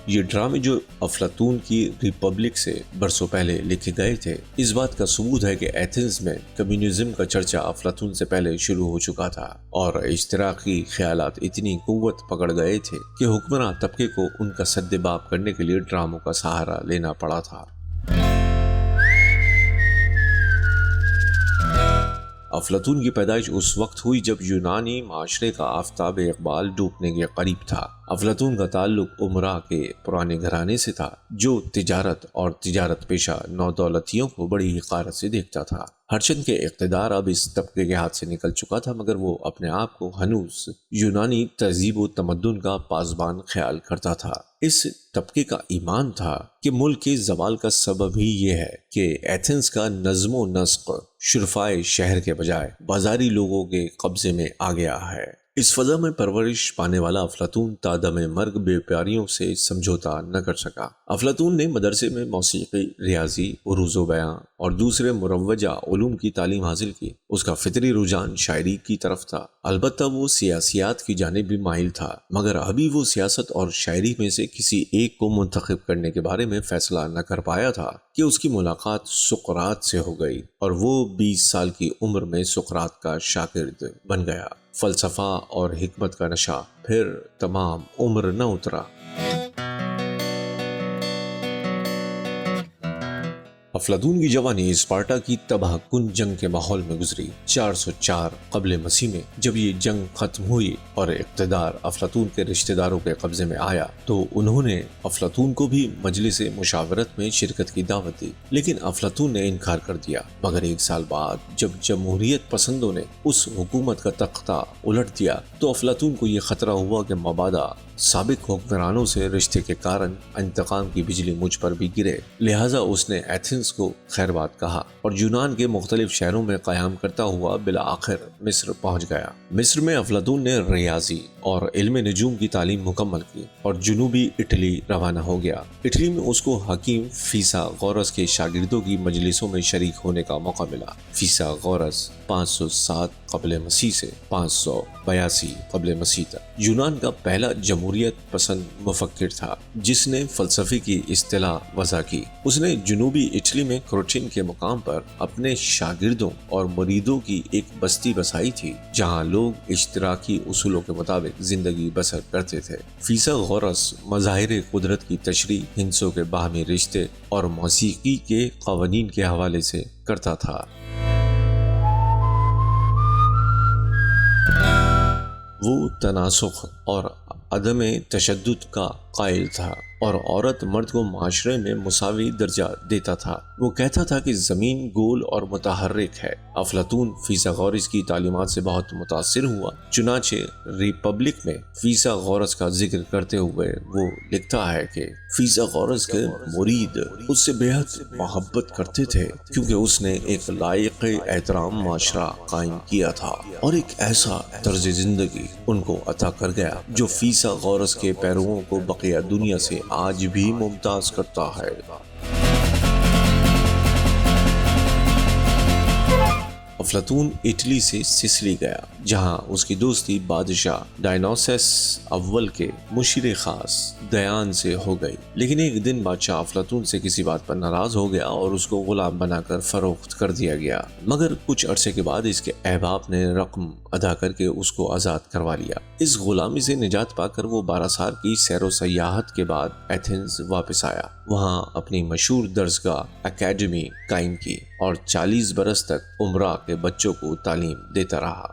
[SPEAKER 1] یہ ڈرامے جو افلاطون کی ریپبلک سے برسوں پہلے لکھے گئے تھے، اس بات کا ثبوت ہے کہ ایتھنز میں کمیونزم کا چرچا افلاطون سے پہلے شروع ہو چکا تھا، اور اشتراکی خیالات اتنی قوت پکڑ گئے تھے کہ حکمراں طبقے کو ان کا سد باب کرنے کے لیے ڈراموں کا سہارا لینا پڑا تھا۔ افلاطون کی پیدائش اس وقت ہوئی جب یونانی معاشرے کا آفتاب اقبال ڈوبنے کے قریب تھا۔ افلاطون کا تعلق امراء کے پرانے گھرانے سے تھا جو تجارت اور تجارت پیشہ نودولتیوں کو بڑی حقارت سے دیکھتا تھا۔ ہرچند کے اقتدار اب اس طبقے کے ہاتھ سے نکل چکا تھا، مگر وہ اپنے آپ کو ہنوز یونانی تہذیب و تمدن کا پاسبان خیال کرتا تھا۔ اس طبقے کا ایمان تھا کہ ملک کے زوال کا سبب ہی یہ ہے کہ ایتھنز کا نظم و نسق شرفائے شہر کے بجائے بازاری لوگوں کے قبضے میں آ گیا ہے۔ اس فضا میں پرورش پانے والا افلاطون تا دم مرگ بے پیاریوں سے سمجھوتا نہ کر سکا۔ افلاطون نے مدرسے میں موسیقی، ریاضی، عروض و بیاں اور دوسرے مروجہ علوم کی تعلیم حاصل کی۔ اس کا فطری رجحان شاعری کی طرف تھا، البتہ وہ سیاسیات کی جانب بھی مائل تھا، مگر ابھی وہ سیاست اور شاعری میں سے کسی ایک کو منتخب کرنے کے بارے میں فیصلہ نہ کر پایا تھا کہ اس کی ملاقات سقراط سے ہو گئی، اور وہ 20 سال کی عمر میں سقراط کا شاگرد بن گیا۔ فلسفہ اور حکمت کا نشہ پھر تمام عمر نہ اترا۔ افلاطون کی جوانی اسپارٹا کی تباہ کن جنگ کے ماحول میں گزری۔ 404 قبل مسیح میں جب یہ جنگ ختم ہوئی اور اقتدار افلاطون کے رشتہ داروں کے قبضے میں آیا تو انہوں نے افلاطون کو بھی مجلس مشاورت میں شرکت کی دعوت دی، لیکن افلاطون نے انکار کر دیا۔ مگر 1 سال بعد جب جمہوریت پسندوں نے اس حکومت کا تختہ الٹ دیا تو افلاطون کو یہ خطرہ ہوا کہ مبادا سابق حکمرانوں سے رشتے کے کارن انتقام کی بجلی مجھ پر بھی گرے، لہٰذا اس نے ایتھنز کو خیر بات کہا اور یونان کے مختلف شہروں میں قیام کرتا ہوا بالآخر مصر پہنچ گیا۔ مصر میں افلاطون نے ریاضی اور علم نجوم کی تعلیم مکمل کی اور جنوبی اٹلی روانہ ہو گیا۔ اٹلی میں اس کو حکیم فیثاغورس کے شاگردوں کی مجلسوں میں شریک ہونے کا موقع ملا۔ فیثاغورس 507 قبل مسیح سے 582 قبل مسیح تک یونان کا پہلا جمہوریت پسند مفکر تھا جس نے فلسفے کی اصطلاح وضع کی۔ اس نے جنوبی اٹلی میں کروٹین کے مقام پر اپنے شاگردوں اور مریدوں کی ایک بستی بسائی تھی جہاں لوگ اشتراکی اصولوں کے مطابق زندگی بسر کرتے تھے۔ فیثاغورس مظاہر قدرت کی تشریح، ہندسوں کے باہمی رشتے اور موسیقی کے قوانین کے حوالے سے کرتا تھا۔ وہ تناسخ اور عدم تشدد کا قائل تھا اور عورت مرد کو معاشرے میں مساوی درجہ دیتا تھا۔ وہ کہتا تھا کہ زمین گول اور متحرک ہے۔ افلاطون فیثاغورس کی تعلیمات سے بہت متاثر ہوا، چنانچہ ریپبلک میں فیثاغورس کا ذکر کرتے ہوئے وہ لکھتا ہے کہ فیثاغورس کے مرید اس سے بے حد محبت کرتے تھے کیونکہ اس نے ایک لائق احترام معاشرہ قائم کیا تھا اور ایک ایسا طرز زندگی ان کو عطا کر گیا جو فیثاغورس کے پیرووں کو بقیہ دنیا سے آج بھی ممتاز کرتا ہے۔ افلاطون اٹلی سے سسلی گیا جہاں اس کی دوستی بادشاہ ڈائنوسس اول کے مشیر خاص دیان سے ہو گئی، لیکن ایک دن بادشاہ افلاطون سے کسی بات پر ناراض ہو گیا اور اس کو غلام بنا کر فروخت کر دیا گیا۔ مگر کچھ عرصے کے بعد اس کے احباب نے رقم ادا کر کے اس کو آزاد کروا لیا۔ اس غلامی سے نجات پا کر وہ 12 سال کی سیر و سیاحت کے بعد ایتھنز واپس آیا۔ وہاں اپنی مشہور درسگاہ اکیڈمی قائم کی اور 40 برس تک امراء کے بچوں کو تعلیم دیتا رہا۔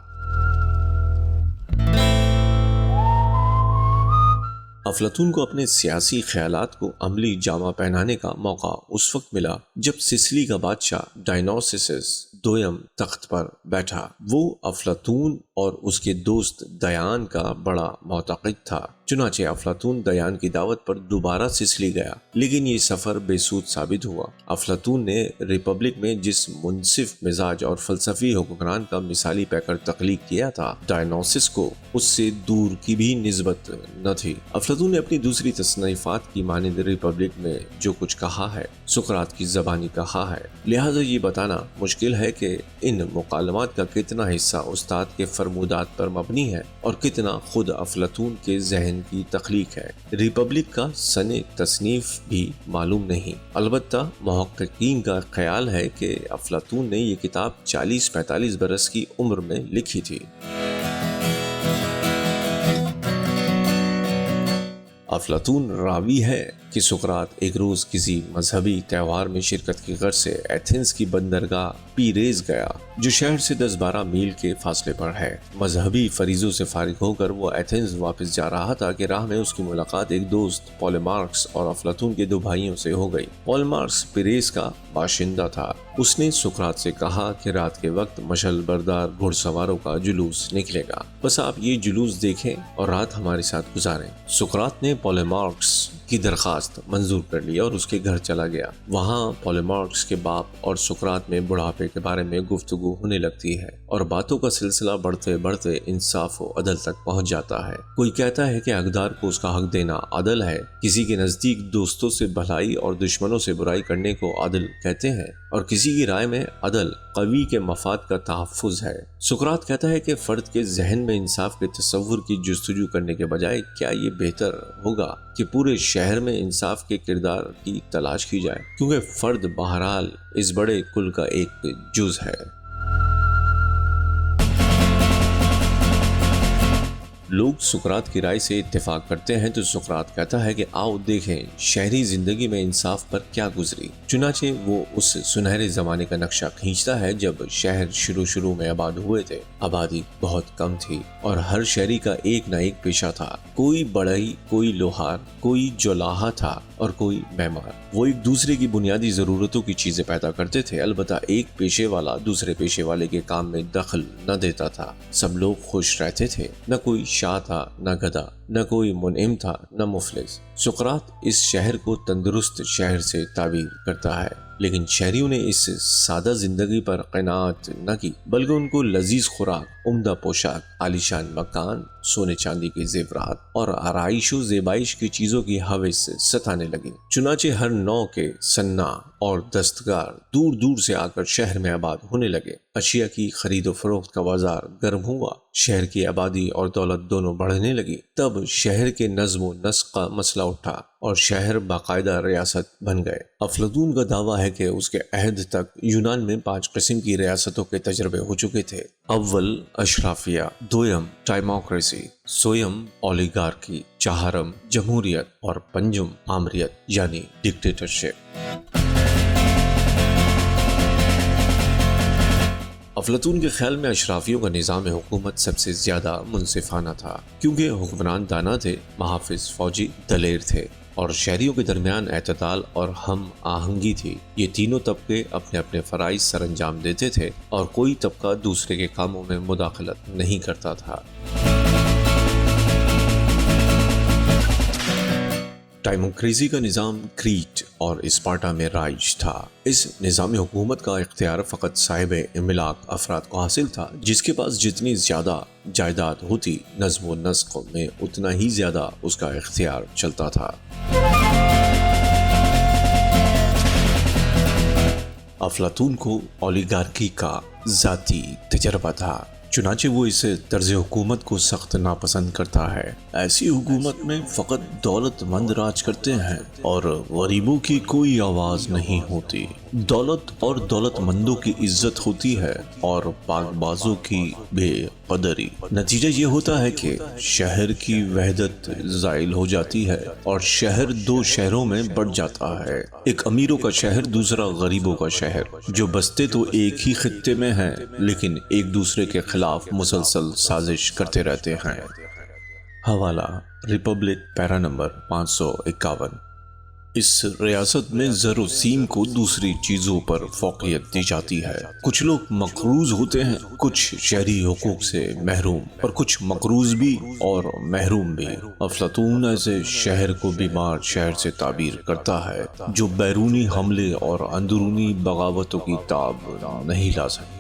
[SPEAKER 1] افلاطون کو اپنے سیاسی خیالات کو عملی جامہ پہنانے کا موقع اس وقت ملا جب سسلی کا بادشاہ ڈائنوسسس دویم تخت پر بیٹھا۔ وہ افلاطون اور اس کے دوست دیان کا بڑا معتقد تھا، چنانچہ افلاطون دیان کی دعوت پر دوبارہ سسلی گیا، لیکن یہ سفر بے سود ثابت ہوا۔ افلاطون نے ریپبلک میں جس منصف مزاج اور فلسفی حکمران کا مثالی پیکر تخلیق کیا تھا، ڈائنوسس کو اس سے دور کی بھی نسبت نہ تھی۔ افلاطون نے اپنی دوسری تصنیفات کی مانند ریپبلک میں جو کچھ کہا ہے سقراط کی زبانی کہا ہے، لہذا یہ بتانا مشکل ہے کہ ان مکالمات کا کتنا حصہ استاد کے فرمودات پر مبنی ہے اور کتنا خود افلاطون کے ذہن کی تخلیق ہے۔ ریپبلک کا سن تصنیف بھی معلوم نہیں، البتہ محققین کا خیال ہے کہ افلاطون نے یہ کتاب 40-45 برس کی عمر میں لکھی تھی۔ افلاطون راوی ہے کہ سقراط ایک روز کسی مذہبی تہوار میں شرکت کی غرض سے ایتھنز کی بندرگاہ پیریز گیا جو شہر سے 10-12 میل کے فاصلے پر ہے۔ مذہبی فریضوں سے فارغ ہو کر وہ ایتھنز واپس جا رہا تھا کہ راہ میں اس کی ملاقات ایک دوست پولیمارکس اور افلاطون کے 2 بھائیوں سے ہو گئی۔ پولیمارکس پیریز کا باشندہ تھا۔ اس نے سقراط سے کہا کہ رات کے وقت مشعل بردار گھڑ سواروں کا جلوس نکلے گا، بس آپ یہ جلوس دیکھیں اور رات ہمارے ساتھ گزاریں۔ سقراط نے پولیمارکس کی درخواست منظور کر لی اور اس کے گھر چلا گیا۔ وہاں پولیمارکس کے باپ اور سقراط میں بڑھاپے کے بارے میں گفتگو ہونے لگتی ہے اور باتوں کا سلسلہ بڑھتے بڑھتے انصاف و عدل تک پہنچ جاتا ہے۔ کوئی کہتا ہے کہ حقدار کو اس کا حق دینا عدل ہے، کسی کے نزدیک دوستوں سے بھلائی اور دشمنوں سے برائی کرنے کو عدل کہتے ہیں، اور کسی کی رائے میں عدل قوی کے مفاد کا تحفظ ہے۔ سقراط کہتا ہے کہ فرد کے ذہن میں انصاف کے تصور کی جستجو کرنے کے بجائے کیا یہ بہتر ہوگا کہ پورے شہر میں انصاف کے کردار کی تلاش کی جائے، کیونکہ فرد بہرحال اس بڑے کل کا ایک جز ہے۔ لوگ سقراط کی رائے سے اتفاق کرتے ہیں تو سقراط کہتا ہے کہ آؤ دیکھیں شہری زندگی میں انصاف پر کیا گزری۔ چنانچہ وہ اس سنہرے زمانے کا نقشہ کھینچتا ہے جب شہر شروع میں آباد ہوئے تھے۔ آبادی بہت کم تھی اور ہر شہری کا ایک نہ ایک پیشہ تھا، کوئی بڑھئی، کوئی لوہار، کوئی جولاہا تھا اور کوئی معمار۔ وہ ایک دوسرے کی بنیادی ضرورتوں کی چیزیں پیدا کرتے تھے، البتہ ایک پیشے والا دوسرے پیشے والے کے کام میں دخل نہ دیتا تھا۔ سب لوگ خوش رہتے تھے، نہ کوئی شاہ تھا نہ گدھا، نہ کوئی منعم تھا نہ مفلس۔ سقراط اس شہر کو تندرست شہر سے تعبیر کرتا ہے، لیکن شہریوں نے اس سادہ زندگی پر قناعت نہ کی، بلکہ ان کو لذیذ خوراک، عمدہ پوشاک، عالیشان مکان، سونے چاندی کے زیورات اور آرائش و زیبائش کی چیزوں کی ہوس ستانے لگی۔ چنانچہ ہر نوع کے صناع اور دستکار دور دور سے آ کر شہر میں آباد ہونے لگے۔ اشیاء کی خرید و فروخت کا بازار گرم ہوا، شہر کی آبادی اور دولت دونوں بڑھنے لگی۔ تب شہر کے نظم و نسق کا مسئلہ اٹھا اور شہر باقاعدہ ریاست بن گئے۔ افلاطون کا دعویٰ ہے کہ اس کے عہد تک یونان میں 5 قسم کی ریاستوں کے تجربے ہو چکے تھے۔ اول اشرافیہ، دویم ٹائموکریسی، سویم اولیگارکی، چہارم جمہوریت اور پنجم آمریت یعنی ڈکٹیٹرشپ۔ افلاطون کے خیال میں اشرافیوں کا نظام حکومت سب سے زیادہ منصفانہ تھا، کیونکہ حکمران دانا تھے، محافظ فوجی دلیر تھے اور شہریوں کے درمیان اعتدال اور ہم آہنگی تھی۔ یہ تینوں طبقے اپنے اپنے فرائض سر انجام دیتے تھے اور کوئی طبقہ دوسرے کے کاموں میں مداخلت نہیں کرتا تھا۔ ٹائموکریسی کا نظام کریٹ اور اسپارٹا میں رائج تھا۔ اس نظام حکومت کا اختیار فقط صاحب املاک افراد کو حاصل تھا، جس کے پاس جتنی زیادہ جائیداد ہوتی، نظم و نسق میں اتنا ہی زیادہ اس کا اختیار چلتا تھا۔ افلاطون کو اولیگارکی کا ذاتی تجربہ تھا، چنانچہ وہ اس طرز حکومت کو سخت ناپسند کرتا ہے۔ ایسی حکومت میں فقط دولت مند راج کرتے ہیں اور غریبوں کی کوئی آواز نہیں ہوتی۔ دولت اور دولت مندوں کی عزت ہوتی ہے اور پاک بازوں کی بے قدری۔ نتیجہ یہ ہوتا ہے کہ شہر کی وحدت زائل ہو جاتی ہے اور شہر 2 شہروں میں بٹ جاتا ہے، ایک امیروں کا شہر، دوسرا غریبوں کا شہر، جو بستے تو ایک ہی خطے میں ہیں لیکن ایک دوسرے کے خلاف مسلسل سازش کرتے رہتے ہیں۔ حوالہ ریپبلک پیرا نمبر 551۔ اس ریاست میں زر و سیم کو دوسری چیزوں پر فوقیت دی جاتی ہے۔ کچھ لوگ مقروض ہوتے ہیں، کچھ شہری حقوق سے محروم اور کچھ مقروض بھی اور محروم بھی۔ افلاطون ایسے شہر کو بیمار شہر سے تعبیر کرتا ہے جو بیرونی حملے اور اندرونی بغاوتوں کی تاب نہیں لا سکتا۔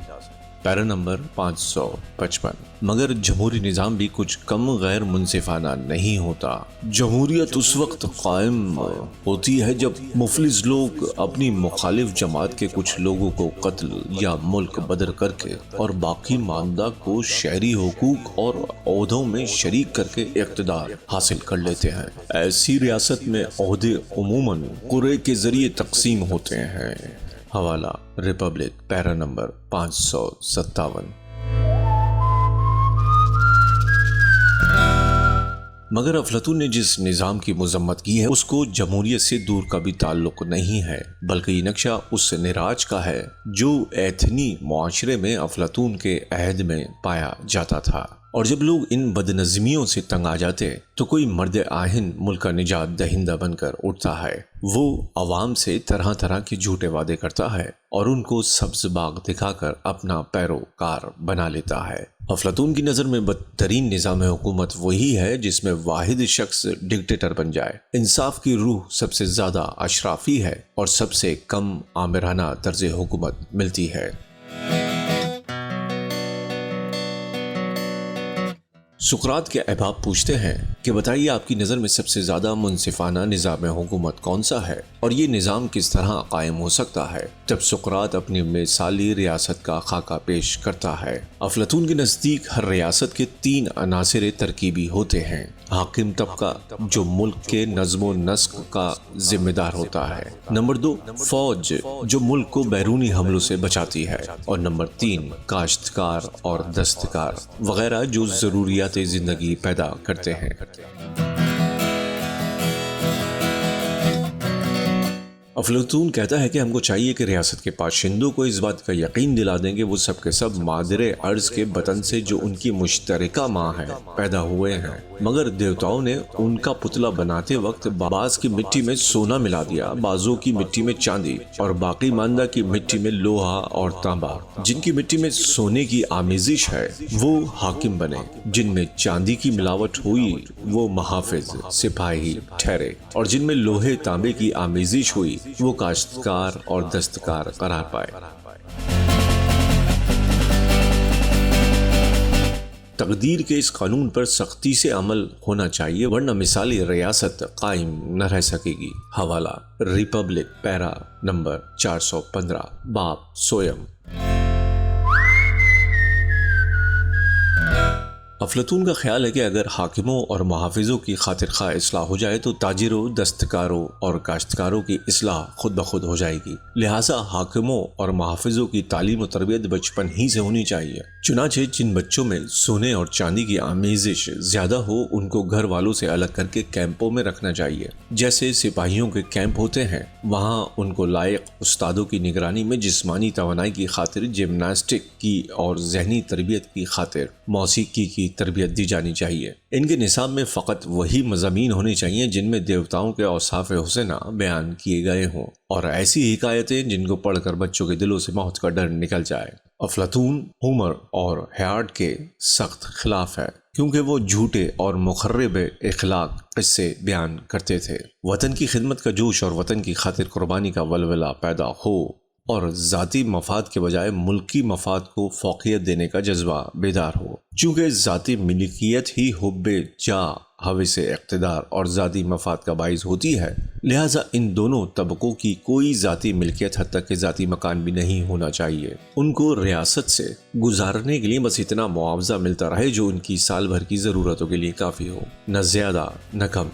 [SPEAKER 1] پیرا نمبر 555۔ مگر جمہوری نظام بھی کچھ کم غیر منصفانہ نہیں ہوتا۔ جمہوریت اس وقت قائم ہوتی ہے جب مفلس لوگ اپنی مخالف جماعت کے کچھ لوگوں کو قتل یا ملک بدر کر کے اور باقی ماندہ کو شہری حقوق اور عہدوں میں شریک کر کے اقتدار حاصل کر لیتے ہیں۔ ایسی ریاست میں عہدے عموماً قرعے کے ذریعے تقسیم ہوتے ہیں۔ حوالہ ریپبلک پیرا نمبر 557۔ مگر افلاطون نے جس نظام کی مذمت کی ہے اس کو جمہوریت سے دور کا بھی تعلق نہیں ہے، بلکہ یہ نقشہ اس نراج کا ہے جو ایتھنی معاشرے میں افلاطون کے عہد میں پایا جاتا تھا۔ اور جب لوگ ان بدنظمیوں سے تنگ آ جاتے تو کوئی مرد آہن ملک کا نجات دہندہ بن کر اٹھتا ہے۔ وہ عوام سے طرح طرح کے جھوٹے وعدے کرتا ہے اور ان کو سبز باغ دکھا کر اپنا پیروکار بنا لیتا ہے۔ افلاطون کی نظر میں بدترین نظام حکومت وہی ہے جس میں واحد شخص ڈکٹیٹر بن جائے۔ انصاف کی روح سب سے زیادہ اشرافی ہے اور سب سے کم آمرانہ طرز حکومت ملتی ہے۔ سقراط کے احباب پوچھتے ہیں کہ بتائیے آپ کی نظر میں سب سے زیادہ منصفانہ نظام حکومت کون سا ہے اور یہ نظام کس طرح قائم ہو سکتا ہے؟ تب سقراط اپنی مثالی ریاست کا خاکہ پیش کرتا ہے۔ افلاطون کے نزدیک ہر ریاست کے 3 عناصر ترکیبی ہوتے ہیں۔ حاکم طبقہ جو ملک کے نظم و نسق کا ذمہ دار ہوتا ہے، نمبر 2 فوج جو ملک کو بیرونی حملوں سے بچاتی ہے، اور نمبر 3 کاشتکار اور دستکار وغیرہ جو ضروریات حیات زندگی پیدا کرتے ہیں۔ افلاطون کہتا ہے کہ ہم کو چاہیے کہ ریاست کے باشندوں کو اس بات کا یقین دلا دیں کہ وہ سب کے سب مادر ارض کے بطن سے جو ان کی مشترکہ ماں ہے پیدا ہوئے ہیں، مگر دیوتاؤں نے ان کا پتلا بناتے وقت بعض کی مٹی میں سونا ملا دیا، بعضوں کی مٹی میں چاندی اور باقی ماندہ کی مٹی میں لوہا اور تانبا۔ جن کی مٹی میں سونے کی آمیزش ہے وہ حاکم بنے، جن میں چاندی کی ملاوٹ ہوئی وہ محافظ سپاہی ٹھہرے، اور جن میں لوہے تانبے کی آمیزش ہوئی وہ کاشتکار اور دستکار قرار پائے۔ تقدیر کے اس قانون پر سختی سے عمل ہونا چاہیے، ورنہ مثالی ریاست قائم نہ رہ سکے گی۔ حوالہ ریپبلک، پیرا نمبر 415، باب سویم۔ افلاطون کا خیال ہے کہ اگر حاکموں اور محافظوں کی خاطر خواہ اصلاح ہو جائے تو تاجروں، دستکاروں اور کاشتکاروں کی اصلاح خود بخود ہو جائے گی۔ لہٰذا حاکموں اور محافظوں کی تعلیم و تربیت بچپن ہی سے ہونی چاہیے۔ چنانچہ جن بچوں میں سونے اور چاندی کی آمیزش زیادہ ہو ان کو گھر والوں سے الگ کر کے کیمپوں میں رکھنا چاہیے۔ جیسے سپاہیوں کے کیمپ ہوتے ہیں، وہاں ان کو لائق استادوں کی نگرانی میں جسمانی توانائی کی خاطر جمناسٹک کی اور ذہنی تربیت کی خاطر موسیقی کی تربیت دی جانی چاہیے۔ ان کے نصاب میں فقط وہی مضامین ہونے چاہیے جن میں دیوتاؤں کے اوصاف حسنہ بیان کیے گئے ہوں، اور ایسی حکایتیں جن کو پڑھ کر بچوں کے دلوں سے موت کا ڈر نکل جائے۔ افلاطون ہومر اور ہیراڈ کے سخت خلاف ہے، کیونکہ وہ جھوٹے اور مخرب اخلاق قصے بیان کرتے تھے۔ وطن کی خدمت کا جوش اور وطن کی خاطر قربانی کا ولولہ پیدا ہو، اور ذاتی مفاد کے بجائے ملکی مفاد کو فوقیت دینے کا جذبہ بیدار ہو، چونکہ ذاتی ملکیت ہی حب جاہ، ہوس اقتدار اور ذاتی مفاد کا باعث ہوتی ہے۔ لہٰذا ان دونوں طبقوں کی کوئی ذاتی ملکیت حد تک کہ ذاتی مکان بھی نہیں ہونا چاہیے۔ ان کو ریاست سے گزارنے کے لیے بس اتنا معاوضہ ملتا رہے جو ان کی سال بھر کی ضرورتوں کے لیے کافی ہو، نہ زیادہ نہ کم۔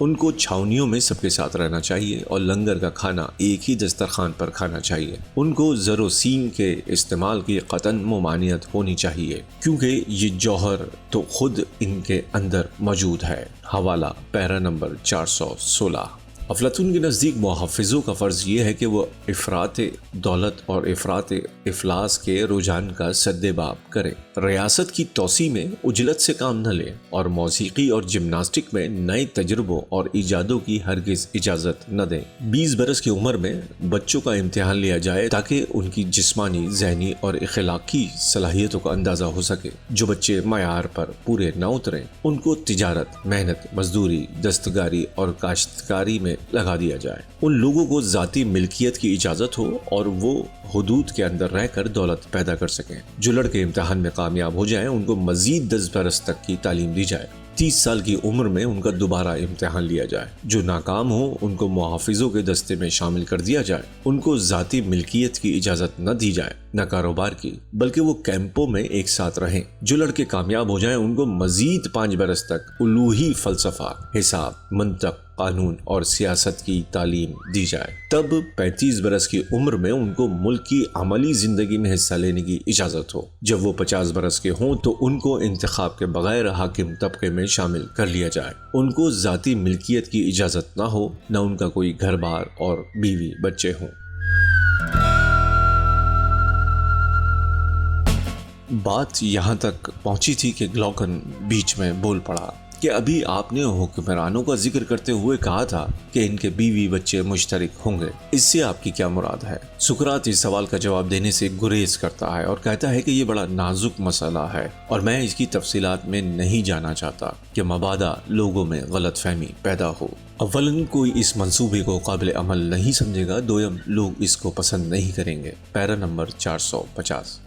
[SPEAKER 1] ان کو چھاونیوں میں سب کے ساتھ رہنا چاہیے اور لنگر کا کھانا ایک ہی دسترخوان پر کھانا چاہیے۔ ان کو زر و سیم کے استعمال کی قطعاً ممانعت ہونی چاہیے، کیونکہ یہ جوہر تو خود ان کے اندر موجود ہے۔ حوالہ پیرا نمبر 416۔ افلاطون کے نزدیک محافظوں کا فرض یہ ہے کہ وہ افراط دولت اور افراط افلاس کے رجحان کا سد باب کریں، ریاست کی توسیع میں عجلت سے کام نہ لیں، اور موسیقی اور جمناسٹک میں نئے تجربوں اور ایجادوں کی ہرگز اجازت نہ دیں۔ 20 برس کی عمر میں بچوں کا امتحان لیا جائے تاکہ ان کی جسمانی، ذہنی اور اخلاقی صلاحیتوں کا اندازہ ہو سکے۔ جو بچے معیار پر پورے نہ اتریں ان کو تجارت، محنت، مزدوری، دستکاری اور کاشتکاری میں لگا دیا جائے۔ ان لوگوں کو ذاتی ملکیت کی اجازت ہو اور وہ حدود کے اندر رہ کر دولت پیدا کر سکیں۔ جو لڑکے امتحان میں کامیاب ہو جائیں ان کو مزید 10 برس تک کی تعلیم دی جائے۔ 30 سال کی عمر میں ان کا دوبارہ امتحان لیا جائے۔ جو ناکام ہو ان کو محافظوں کے دستے میں شامل کر دیا جائے۔ ان کو ذاتی ملکیت کی اجازت نہ دی جائے، نہ کاروبار کی، بلکہ وہ کیمپوں میں ایک ساتھ رہیں۔ جو لڑکے کامیاب ہو جائیں ان کو مزید 5 برس تک الوہی فلسفہ، حساب، منطق، قانون اور سیاست کی تعلیم دی جائے۔ تب 35 برس کی عمر میں ان کو ملک کی عملی زندگی میں حصہ لینے کی اجازت ہو۔ جب وہ 50 برس کے ہوں تو ان کو انتخاب کے بغیر حاکم طبقے میں شامل کر لیا جائے۔ ان کو ذاتی ملکیت کی اجازت نہ ہو، نہ ان کا کوئی گھر بار اور بیوی بچے ہوں۔ بات یہاں تک پہنچی تھی کہ گلوکن بیچ میں بول پڑا کہ ابھی آپ نے حکمرانوں کا ذکر کرتے ہوئے کہا تھا کہ ان کے بیوی بچے مشترک ہوں گے، اس سے آپ کی کیا مراد ہے؟ سقراط اس سوال کا جواب دینے سے گریز کرتا ہے اور کہتا ہے کہ یہ بڑا نازک مسئلہ ہے اور میں اس کی تفصیلات میں نہیں جانا چاہتا کہ مبادا لوگوں میں غلط فہمی پیدا ہو۔ اولاً کوئی اس منصوبے کو قابل عمل نہیں سمجھے گا، دویم لوگ اس کو پسند نہیں کریں گے۔ پیرا نمبر 450۔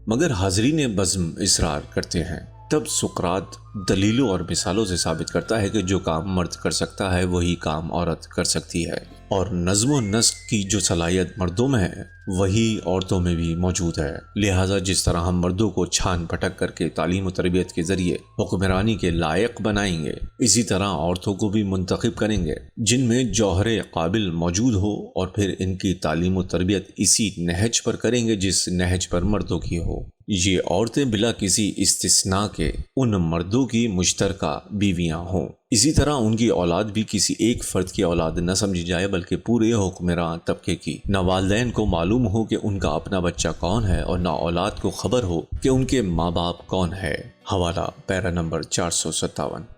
[SPEAKER 1] مگر حاضرین بزم اصرار کرتے ہیں، تب سقراط دلیلوں اور مثالوں سے ثابت کرتا ہے کہ جو کام مرد کر سکتا ہے وہی کام عورت کر سکتی ہے، اور نظم و نسق کی جو صلاحیت مردوں میں ہے وہی عورتوں میں بھی موجود ہے۔ لہٰذا جس طرح ہم مردوں کو چھان پھٹک کر کے تعلیم و تربیت کے ذریعے حکمرانی کے لائق بنائیں گے، اسی طرح عورتوں کو بھی منتخب کریں گے جن میں جوہر قابل موجود ہو، اور پھر ان کی تعلیم و تربیت اسی نہج پر کریں گے جس نہج پر مردوں کی ہو۔ یہ عورتیں بلا کسی استثناء کے ان مردوں کی مشترکہ بیویاں ہوں۔ اسی طرح ان کی اولاد بھی کسی ایک فرد کی اولاد نہ سمجھی جائے بلکہ پورے حکمراں طبقے کی۔ نہ والدین کو معلوم ہو کہ ان کا اپنا بچہ کون ہے، اور نہ اولاد کو خبر ہو کہ ان کے ماں باپ کون ہے۔ حوالہ پیرا نمبر 457۔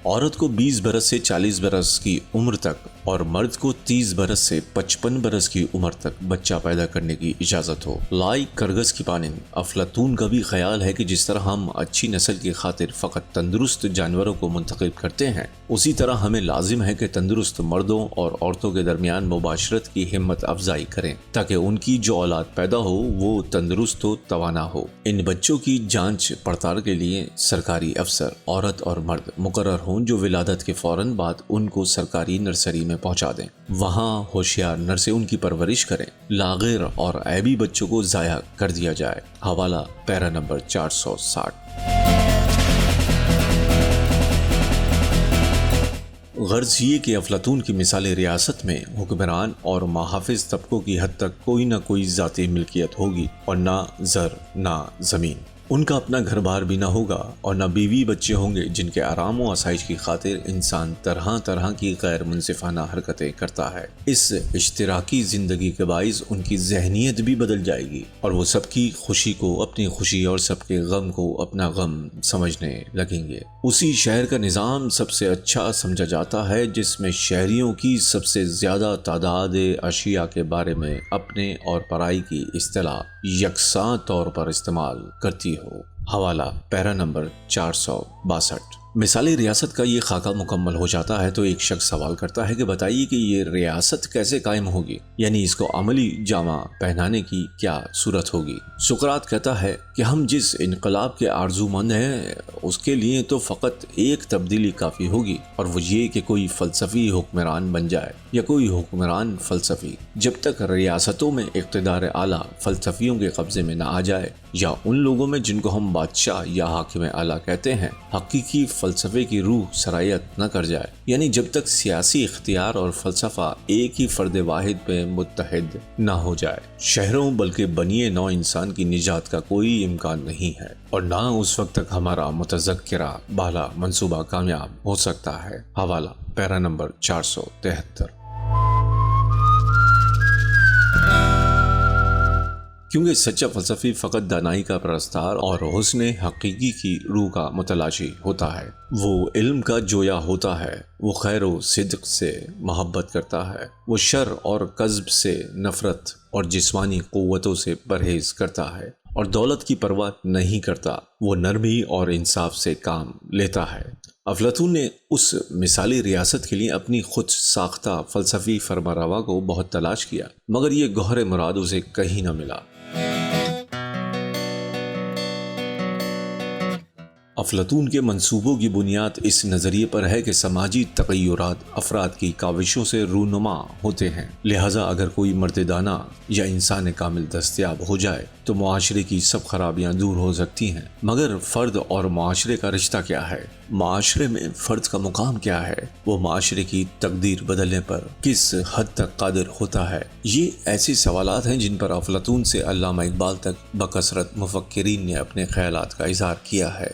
[SPEAKER 1] عورت کو 20 برس سے 40 برس کی عمر تک اور مرد کو 30 برس سے 55 برس کی عمر تک بچہ پیدا کرنے کی اجازت ہو۔ لائق کرگس کی پانند افلاطون کا بھی خیال ہے کہ جس طرح ہم اچھی نسل کی خاطر فقط تندرست جانوروں کو منتخب کرتے ہیں، اسی طرح ہمیں لازم ہے کہ تندرست مردوں اور عورتوں کے درمیان مباشرت کی ہمت افزائی کریں تاکہ ان کی جو اولاد پیدا ہو وہ تندرست و توانا ہو۔ ان بچوں کی جانچ پڑتال کے لیے سرکاری افسر عورت اور مرد مقرر ہوں جو ولادت کے فوراً بعد ان کو سرکاری نرسری میں پہنچا دیں، وہاں ہوشیار نرسیں ان کی پرورش کریں، لاغر اور عیبی بچوں کو ضائع کر دیا جائے۔ حوالہ پیرا نمبر 460۔ غرض یہ کہ افلاطون کی مثال ریاست میں حکمران اور محافظ طبقوں کی حد تک کوئی نہ کوئی ذاتی ملکیت ہوگی، اور نہ زر نہ زمین۔ ان کا اپنا گھر بار بھی نہ ہوگا اور نہ بیوی بچے ہوں گے جن کے آرام و آسائش کی خاطر انسان طرح طرح کی غیر منصفانہ حرکتیں کرتا ہے۔ اس اشتراکی زندگی کے باعث ان کی ذہنیت بھی بدل جائے گی اور وہ سب کی خوشی کو اپنی خوشی اور سب کے غم کو اپنا غم سمجھنے لگیں گے۔ اسی شہر کا نظام سب سے اچھا سمجھا جاتا ہے جس میں شہریوں کی سب سے زیادہ تعداد اشیاء کے بارے میں اپنے اور پرائی کی اصطلاح یکساں طور پر استعمال کرتی ہو۔ حوالہ پیرا نمبر 462۔ مثالی ریاست کا یہ خاکہ مکمل ہو جاتا ہے تو ایک شخص سوال کرتا ہے کہ بتائیے کہ یہ ریاست کیسے قائم ہوگی، یعنی اس کو عملی جامہ پہنانے کی کیا صورت ہوگی؟ سقراط کہتا ہے کہ ہم جس انقلاب کے آرزو مند ہیں اس کے لیے تو فقط ایک تبدیلی کافی ہوگی، اور وہ یہ کہ کوئی فلسفی حکمران بن جائے یا کوئی حکمران فلسفی۔ جب تک ریاستوں میں اقتدار اعلیٰ فلسفیوں کے قبضے میں نہ آ جائے یا ان لوگوں میں جن کو ہم بادشاہ یا حاکم اعلیٰ کہتے ہیں حقیقی فلسفے کی روح سرایت نہ کر جائے، یعنی جب تک سیاسی اختیار اور فلسفہ ایک ہی فرد واحد پہ متحد نہ ہو جائے، شہروں بلکہ بنی نوع انسان کی نجات کا کوئی امکان نہیں ہے، اور نہ اس وقت تک ہمارا متذکرہ بالا منصوبہ کامیاب ہو سکتا ہے۔ حوالہ پیرا نمبر 473۔ کیونکہ سچا فلسفی فقط دانائی کا پرستار اور حسن حقیقی کی روح کا متلاشی ہوتا ہے، وہ علم کا جویا ہوتا ہے، وہ خیر و صدق سے محبت کرتا ہے، وہ شر اور کذب سے نفرت اور جسمانی قوتوں سے پرہیز کرتا ہے، اور دولت کی پرواہ نہیں کرتا، وہ نرمی اور انصاف سے کام لیتا ہے۔ افلاطون نے اس مثالی ریاست کے لیے اپنی خود ساختہ فلسفی فرمانروا کو بہت تلاش کیا، مگر یہ گوہر مراد اسے کہیں نہ ملا۔ افلاطون کے منصوبوں کی بنیاد اس نظریے پر ہے کہ سماجی تغیرات افراد کی کاوشوں سے رونما ہوتے ہیں، لہٰذا اگر کوئی مردانہ یا انسان کامل دستیاب ہو جائے تو معاشرے کی سب خرابیاں دور ہو سکتی ہیں۔ مگر فرد اور معاشرے کا رشتہ کیا ہے؟ معاشرے میں فرد کا مقام کیا ہے؟ وہ معاشرے کی تقدیر بدلنے پر کس حد تک قادر ہوتا ہے؟ یہ ایسے سوالات ہیں جن پر افلاطون سے علامہ اقبال تک بکثرت مفکرین نے اپنے خیالات کا اظہار کیا ہے۔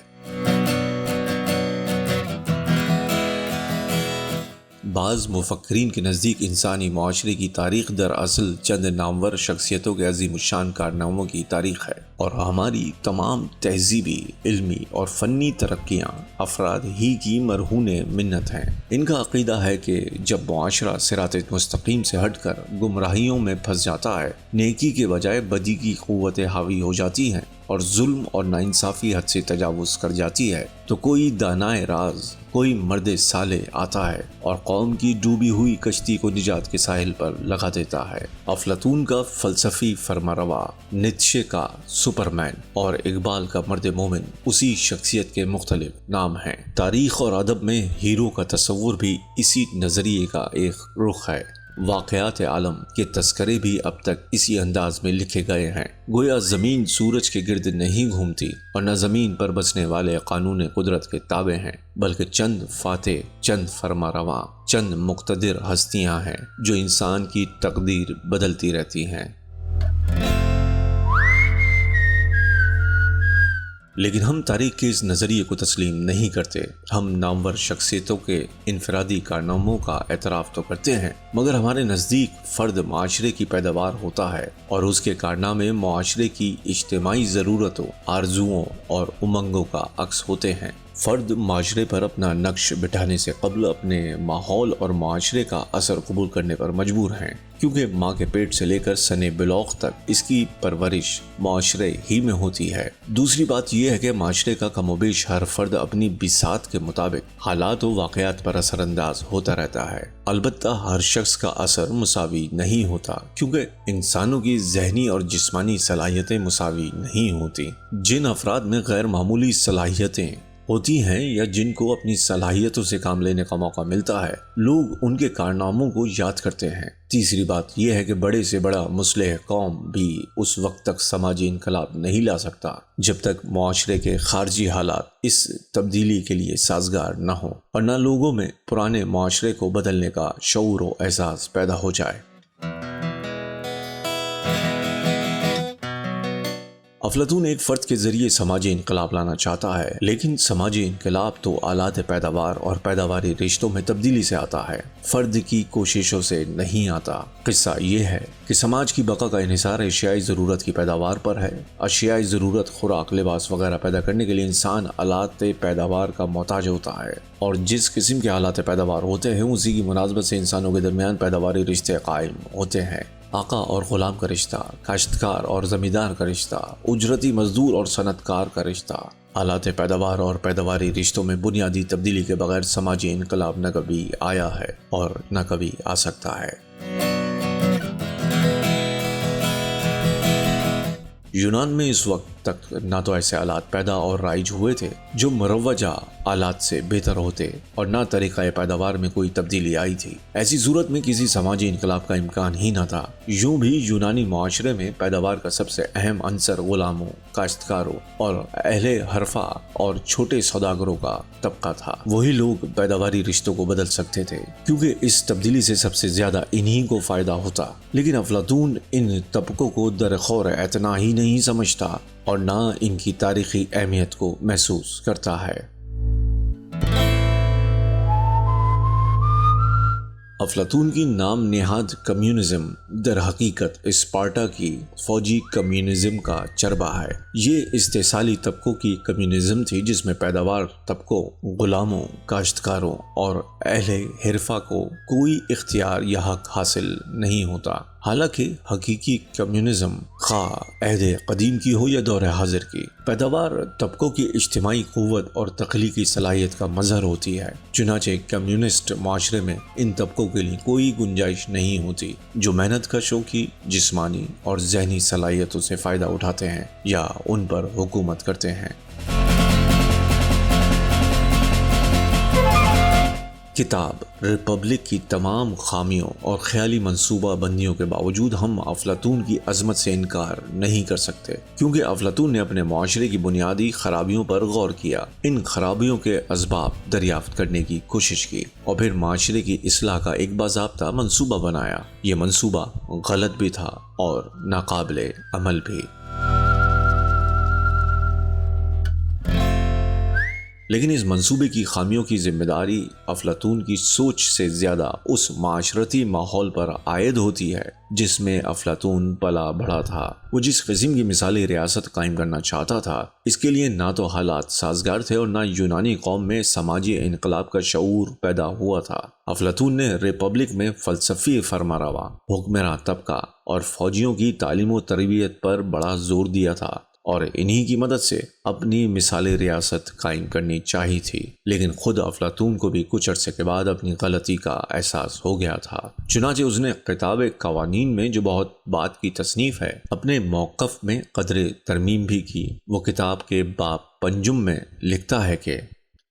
[SPEAKER 1] بعض مفکرین کے نزدیک انسانی معاشرے کی تاریخ دراصل چند نامور شخصیتوں کے عظیم الشان کارناموں کی تاریخ ہے، اور ہماری تمام تہذیبی، علمی اور فنی ترقیاں افراد ہی کی مرہون منت ہیں۔ ان کا عقیدہ ہے کہ جب معاشرہ صراط مستقیم سے ہٹ کر گمراہیوں میں پھنس جاتا ہے، نیکی کے بجائے بدی کی قوتیں حاوی ہو جاتی ہیں اور ظلم اور ناانصافی حد سے تجاوز کر جاتی ہے تو کوئی دانائے راز، کوئی مرد صالح آتا ہے اور قوم کی ڈوبی ہوئی کشتی کو نجات کے ساحل پر لگا دیتا ہے۔ افلاطون کا فلسفی فرمانروا، نیتشے کا سپرمین اور اقبال کا مرد مومن اسی شخصیت کے مختلف نام ہیں۔ تاریخ اور ادب میں ہیرو کا تصور بھی اسی نظریے کا ایک رخ ہے۔ واقعات عالم کے تذکرے بھی اب تک اسی انداز میں لکھے گئے ہیں، گویا زمین سورج کے گرد نہیں گھومتی اور نہ زمین پر بسنے والے قانون قدرت کے تابع ہیں، بلکہ چند فاتح، چند فرمانروا، چند مقتدر ہستیاں ہیں جو انسان کی تقدیر بدلتی رہتی ہیں۔ لیکن ہم تاریخ کے اس نظریے کو تسلیم نہیں کرتے۔ ہم نامور شخصیتوں کے انفرادی کارناموں کا اعتراف تو کرتے ہیں، مگر ہمارے نزدیک فرد معاشرے کی پیداوار ہوتا ہے اور اس کے کارنامے معاشرے کی اجتماعی ضرورتوں، آرزوؤں اور امنگوں کا عکس ہوتے ہیں۔ فرد معاشرے پر اپنا نقش بٹھانے سے قبل اپنے ماحول اور معاشرے کا اثر قبول کرنے پر مجبور ہیں، کیونکہ ماں کے پیٹ سے لے کر سن بلوغ تک اس کی پرورش معاشرے ہی میں ہوتی ہے۔ دوسری بات یہ ہے کہ معاشرے کا کم و بیش ہر فرد اپنی بساط کے مطابق حالات و واقعات پر اثر انداز ہوتا رہتا ہے۔ البتہ ہر شخص کا اثر مساوی نہیں ہوتا، کیونکہ انسانوں کی ذہنی اور جسمانی صلاحیتیں مساوی نہیں ہوتی۔ جن افراد میں غیر معمولی صلاحیتیں ہوتی ہیں یا جن کو اپنی صلاحیتوں سے کام لینے کا موقع ملتا ہے، لوگ ان کے کارناموں کو یاد کرتے ہیں۔ تیسری بات یہ ہے کہ بڑے سے بڑا مصلح قوم بھی اس وقت تک سماجی انقلاب نہیں لا سکتا جب تک معاشرے کے خارجی حالات اس تبدیلی کے لیے سازگار نہ ہوں اور نہ لوگوں میں پرانے معاشرے کو بدلنے کا شعور و احساس پیدا ہو جائے۔ افلاطون ایک فرد کے ذریعے سماجی انقلاب لانا چاہتا ہے، لیکن سماجی انقلاب تو آلات پیداوار اور پیداواری رشتوں میں تبدیلی سے آتا ہے، فرد کی کوششوں سے نہیں آتا۔ قصہ یہ ہے کہ سماج کی بقا کا انحصار اشیائی ضرورت کی پیداوار پر ہے۔ اشیائی ضرورت، خوراک، لباس وغیرہ پیدا کرنے کے لیے انسان آلات پیداوار کا محتاج ہوتا ہے، اور جس قسم کے آلات پیداوار ہوتے ہیں اسی کی مناسبت سے انسانوں کے درمیان پیداواری رشتے قائم ہوتے ہیں۔ آقا اور غلام کا رشتہ، کاشتکار اور زمیندار کا رشتہ، اجرتی مزدور اور صنعت کار کا رشتہ۔ آلات پیداوار اور پیداواری رشتوں میں بنیادی تبدیلی کے بغیر سماجی انقلاب نہ کبھی آیا ہے اور نہ کبھی آ سکتا ہے۔ یونان میں اس وقت تک نہ تو ایسے آلات پیدا اور رائج ہوئے تھے جو مروجہ آلات سے بہتر ہوتے، اور نہ طریقہ پیداوار میں کوئی تبدیلی آئی تھی۔ ایسی صورت میں کسی سماجی انقلاب کا امکان ہی نہ تھا۔ یوں بھی یونانی معاشرے میں پیداوار کا سب سے اہم عنصر غلاموں، کاشتکاروں اور اہل حرفہ اور چھوٹے سوداگروں کا طبقہ تھا۔ وہی لوگ پیداواری رشتوں کو بدل سکتے تھے، کیونکہ اس تبدیلی سے سب سے زیادہ انہی کو فائدہ ہوتا۔ لیکن افلاطون ان طبقوں کو درخور اعتنا ہی نہیں سمجھتا اور نہ ان کی تاریخی اہمیت کو محسوس کرتا ہے۔ افلاطون کی نام نہاد کمیونزم در حقیقت اسپارٹا کی فوجی کمیونزم کا چربہ ہے۔ یہ استحصالی طبقوں کی کمیونزم تھی جس میں پیداوار طبقوں، غلاموں، کاشتکاروں اور اہل حرفہ کو کوئی اختیار یا حق حاصل نہیں ہوتا۔ حالانکہ حقیقی کمیونزم خواہ عہد قدیم کی ہو یا دور حاضر کی، پیداوار طبقوں کی اجتماعی قوت اور تخلیقی صلاحیت کا مظہر ہوتی ہے۔ چنانچہ کمیونسٹ معاشرے میں ان طبقوں کے لیے کوئی گنجائش نہیں ہوتی جو محنت کشوں کی جسمانی اور ذہنی صلاحیتوں سے فائدہ اٹھاتے ہیں یا ان پر حکومت کرتے ہیں۔ کتاب ریپبلک کی تمام خامیوں اور خیالی منصوبہ بندیوں کے باوجود ہم افلاطون کی عظمت سے انکار نہیں کر سکتے، کیونکہ افلاطون نے اپنے معاشرے کی بنیادی خرابیوں پر غور کیا، ان خرابیوں کے اسباب دریافت کرنے کی کوشش کی اور پھر معاشرے کی اصلاح کا ایک باضابطہ منصوبہ بنایا۔ یہ منصوبہ غلط بھی تھا اور ناقابل عمل بھی۔ لیکن اس منصوبے کی خامیوں کی ذمہ داری افلاطون کی سوچ سے زیادہ اس معاشرتی ماحول پر عائد ہوتی ہے جس میں افلاطون پلا بڑھا تھا۔ وہ جس قسم کی مثالی ریاست قائم کرنا چاہتا تھا، اس کے لیے نہ تو حالات سازگار تھے اور نہ یونانی قوم میں سماجی انقلاب کا شعور پیدا ہوا تھا۔ افلاطون نے ریپبلک میں فلسفی فرمانروا، حکمراں طبقہ اور فوجیوں کی تعلیم و تربیت پر بڑا زور دیا تھا اور انہی کی مدد سے اپنی مثالی ریاست قائم کرنی چاہی تھی، لیکن خود افلاطون کو بھی کچھ عرصے کے بعد اپنی غلطی کا احساس ہو گیا تھا۔ چنانچہ اس نے کتاب قوانین میں، جو بہت بات کی تصنیف ہے، اپنے موقف میں قدر ترمیم بھی کی۔ وہ کتاب کے باب پنجم میں لکھتا ہے کہ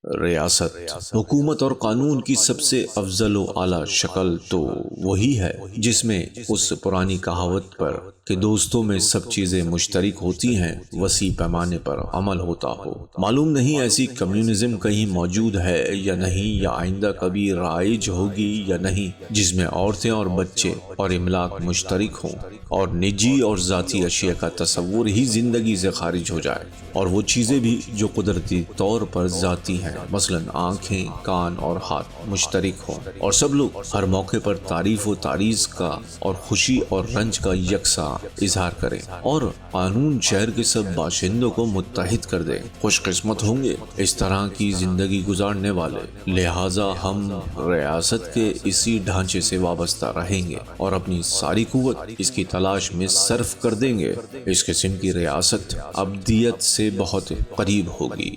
[SPEAKER 1] ریاست، حکومت اور قانون کی سب سے افضل و اعلیٰ شکل تو وہی ہے جس میں اس پرانی کہاوت پر کہ دوستوں میں سب چیزیں مشترک ہوتی ہیں وسیع پیمانے پر عمل ہوتا ہو۔ معلوم نہیں ایسی کمیونزم کہیں موجود ہے یا نہیں، یا آئندہ کبھی رائج ہوگی یا نہیں، جس میں عورتیں اور بچے اور املاک مشترک ہوں اور نجی اور ذاتی اشیاء کا تصور ہی زندگی سے خارج ہو جائے، اور وہ چیزیں بھی جو قدرتی طور پر ذاتی ہیں، مثلا آنکھیں، کان اور ہاتھ مشترک ہوں، اور سب لوگ ہر موقع پر تعریف و تعریض کا اور خوشی اور رنج کا یکساں اظہار کریں، اور قانون شہر کے سب باشندوں کو متحد کر دے۔ خوش قسمت ہوں گے اس طرح کی زندگی گزارنے والے۔ لہٰذا ہم ریاست کے اسی ڈھانچے سے وابستہ رہیں گے اور اپنی ساری قوت اس کی تلاش میں صرف کر دیں گے۔ اس قسم کی ریاست ابدیت سے بہت قریب ہوگی۔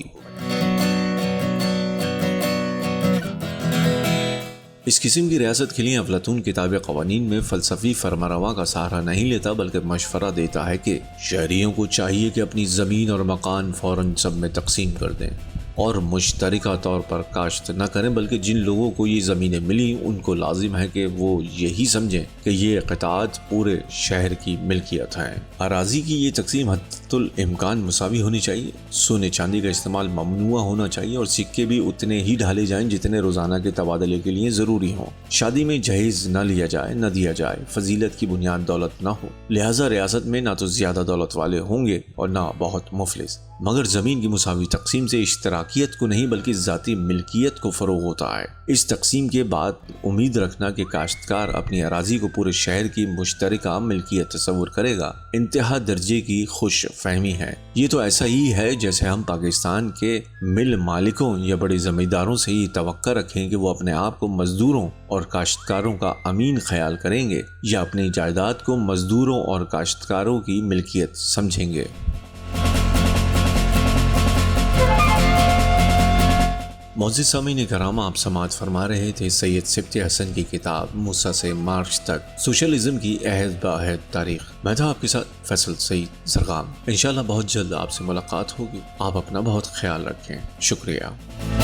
[SPEAKER 1] اس قسم کی ریاست کے لیے افلاطون کتاب قوانین میں فلسفی فرمانروا کا سہارا نہیں لیتا، بلکہ مشورہ دیتا ہے کہ شہریوں کو چاہیے کہ اپنی زمین اور مکان فوراً سب میں تقسیم کر دیں اور مشترکہ طور پر کاشت نہ کریں، بلکہ جن لوگوں کو یہ زمینیں ملی ان کو لازم ہے کہ وہ یہی سمجھیں کہ یہ قطعات پورے شہر کی ملکیت ہیں۔ اراضی کی یہ تقسیم حد الامکان مساوی ہونی چاہیے، سونے چاندی کا استعمال ممنوع ہونا چاہیے، اور سکے بھی اتنے ہی ڈھالے جائیں جتنے روزانہ کے تبادلے کے لیے ضروری ہوں۔ شادی میں جہیز نہ لیا جائے، نہ دیا جائے، فضیلت کی بنیاد دولت نہ ہو، لہٰذا ریاست میں نہ تو زیادہ دولت والے ہوں گے اور نہ بہت مفلس، مگر زمین کی مساوی تقسیم سے اشتراکیت کو نہیں بلکہ ذاتی ملکیت کو فروغ ہوتا ہے۔ اس تقسیم کے بعد امید رکھنا کہ کاشتکار اپنی اراضی کو پورے شہر کی مشترکہ ملکیت تصور کرے گا، انتہا درجے کی خوش فہمی ہے۔ یہ تو ایسا ہی ہے جیسے ہم پاکستان کے مل مالکوں یا بڑے زمینداروں سے یہ توقع رکھیں کہ وہ اپنے آپ کو مزدوروں اور کاشتکاروں کا امین خیال کریں گے، یا اپنی جائیداد کو مزدوروں اور کاشتکاروں کی ملکیت سمجھیں گے۔ معزز سامعین کرام، آپ سماعت فرما رہے تھے سید سبط حسن کی کتاب موسیٰ سے مارچ تک، سوشلزم کی عہد بعہد تاریخ۔ میں تھا آپ کے ساتھ فیصل سعید زرغام۔ انشاءاللہ بہت جلد آپ سے ملاقات ہوگی۔ آپ اپنا بہت خیال رکھیں۔ شکریہ۔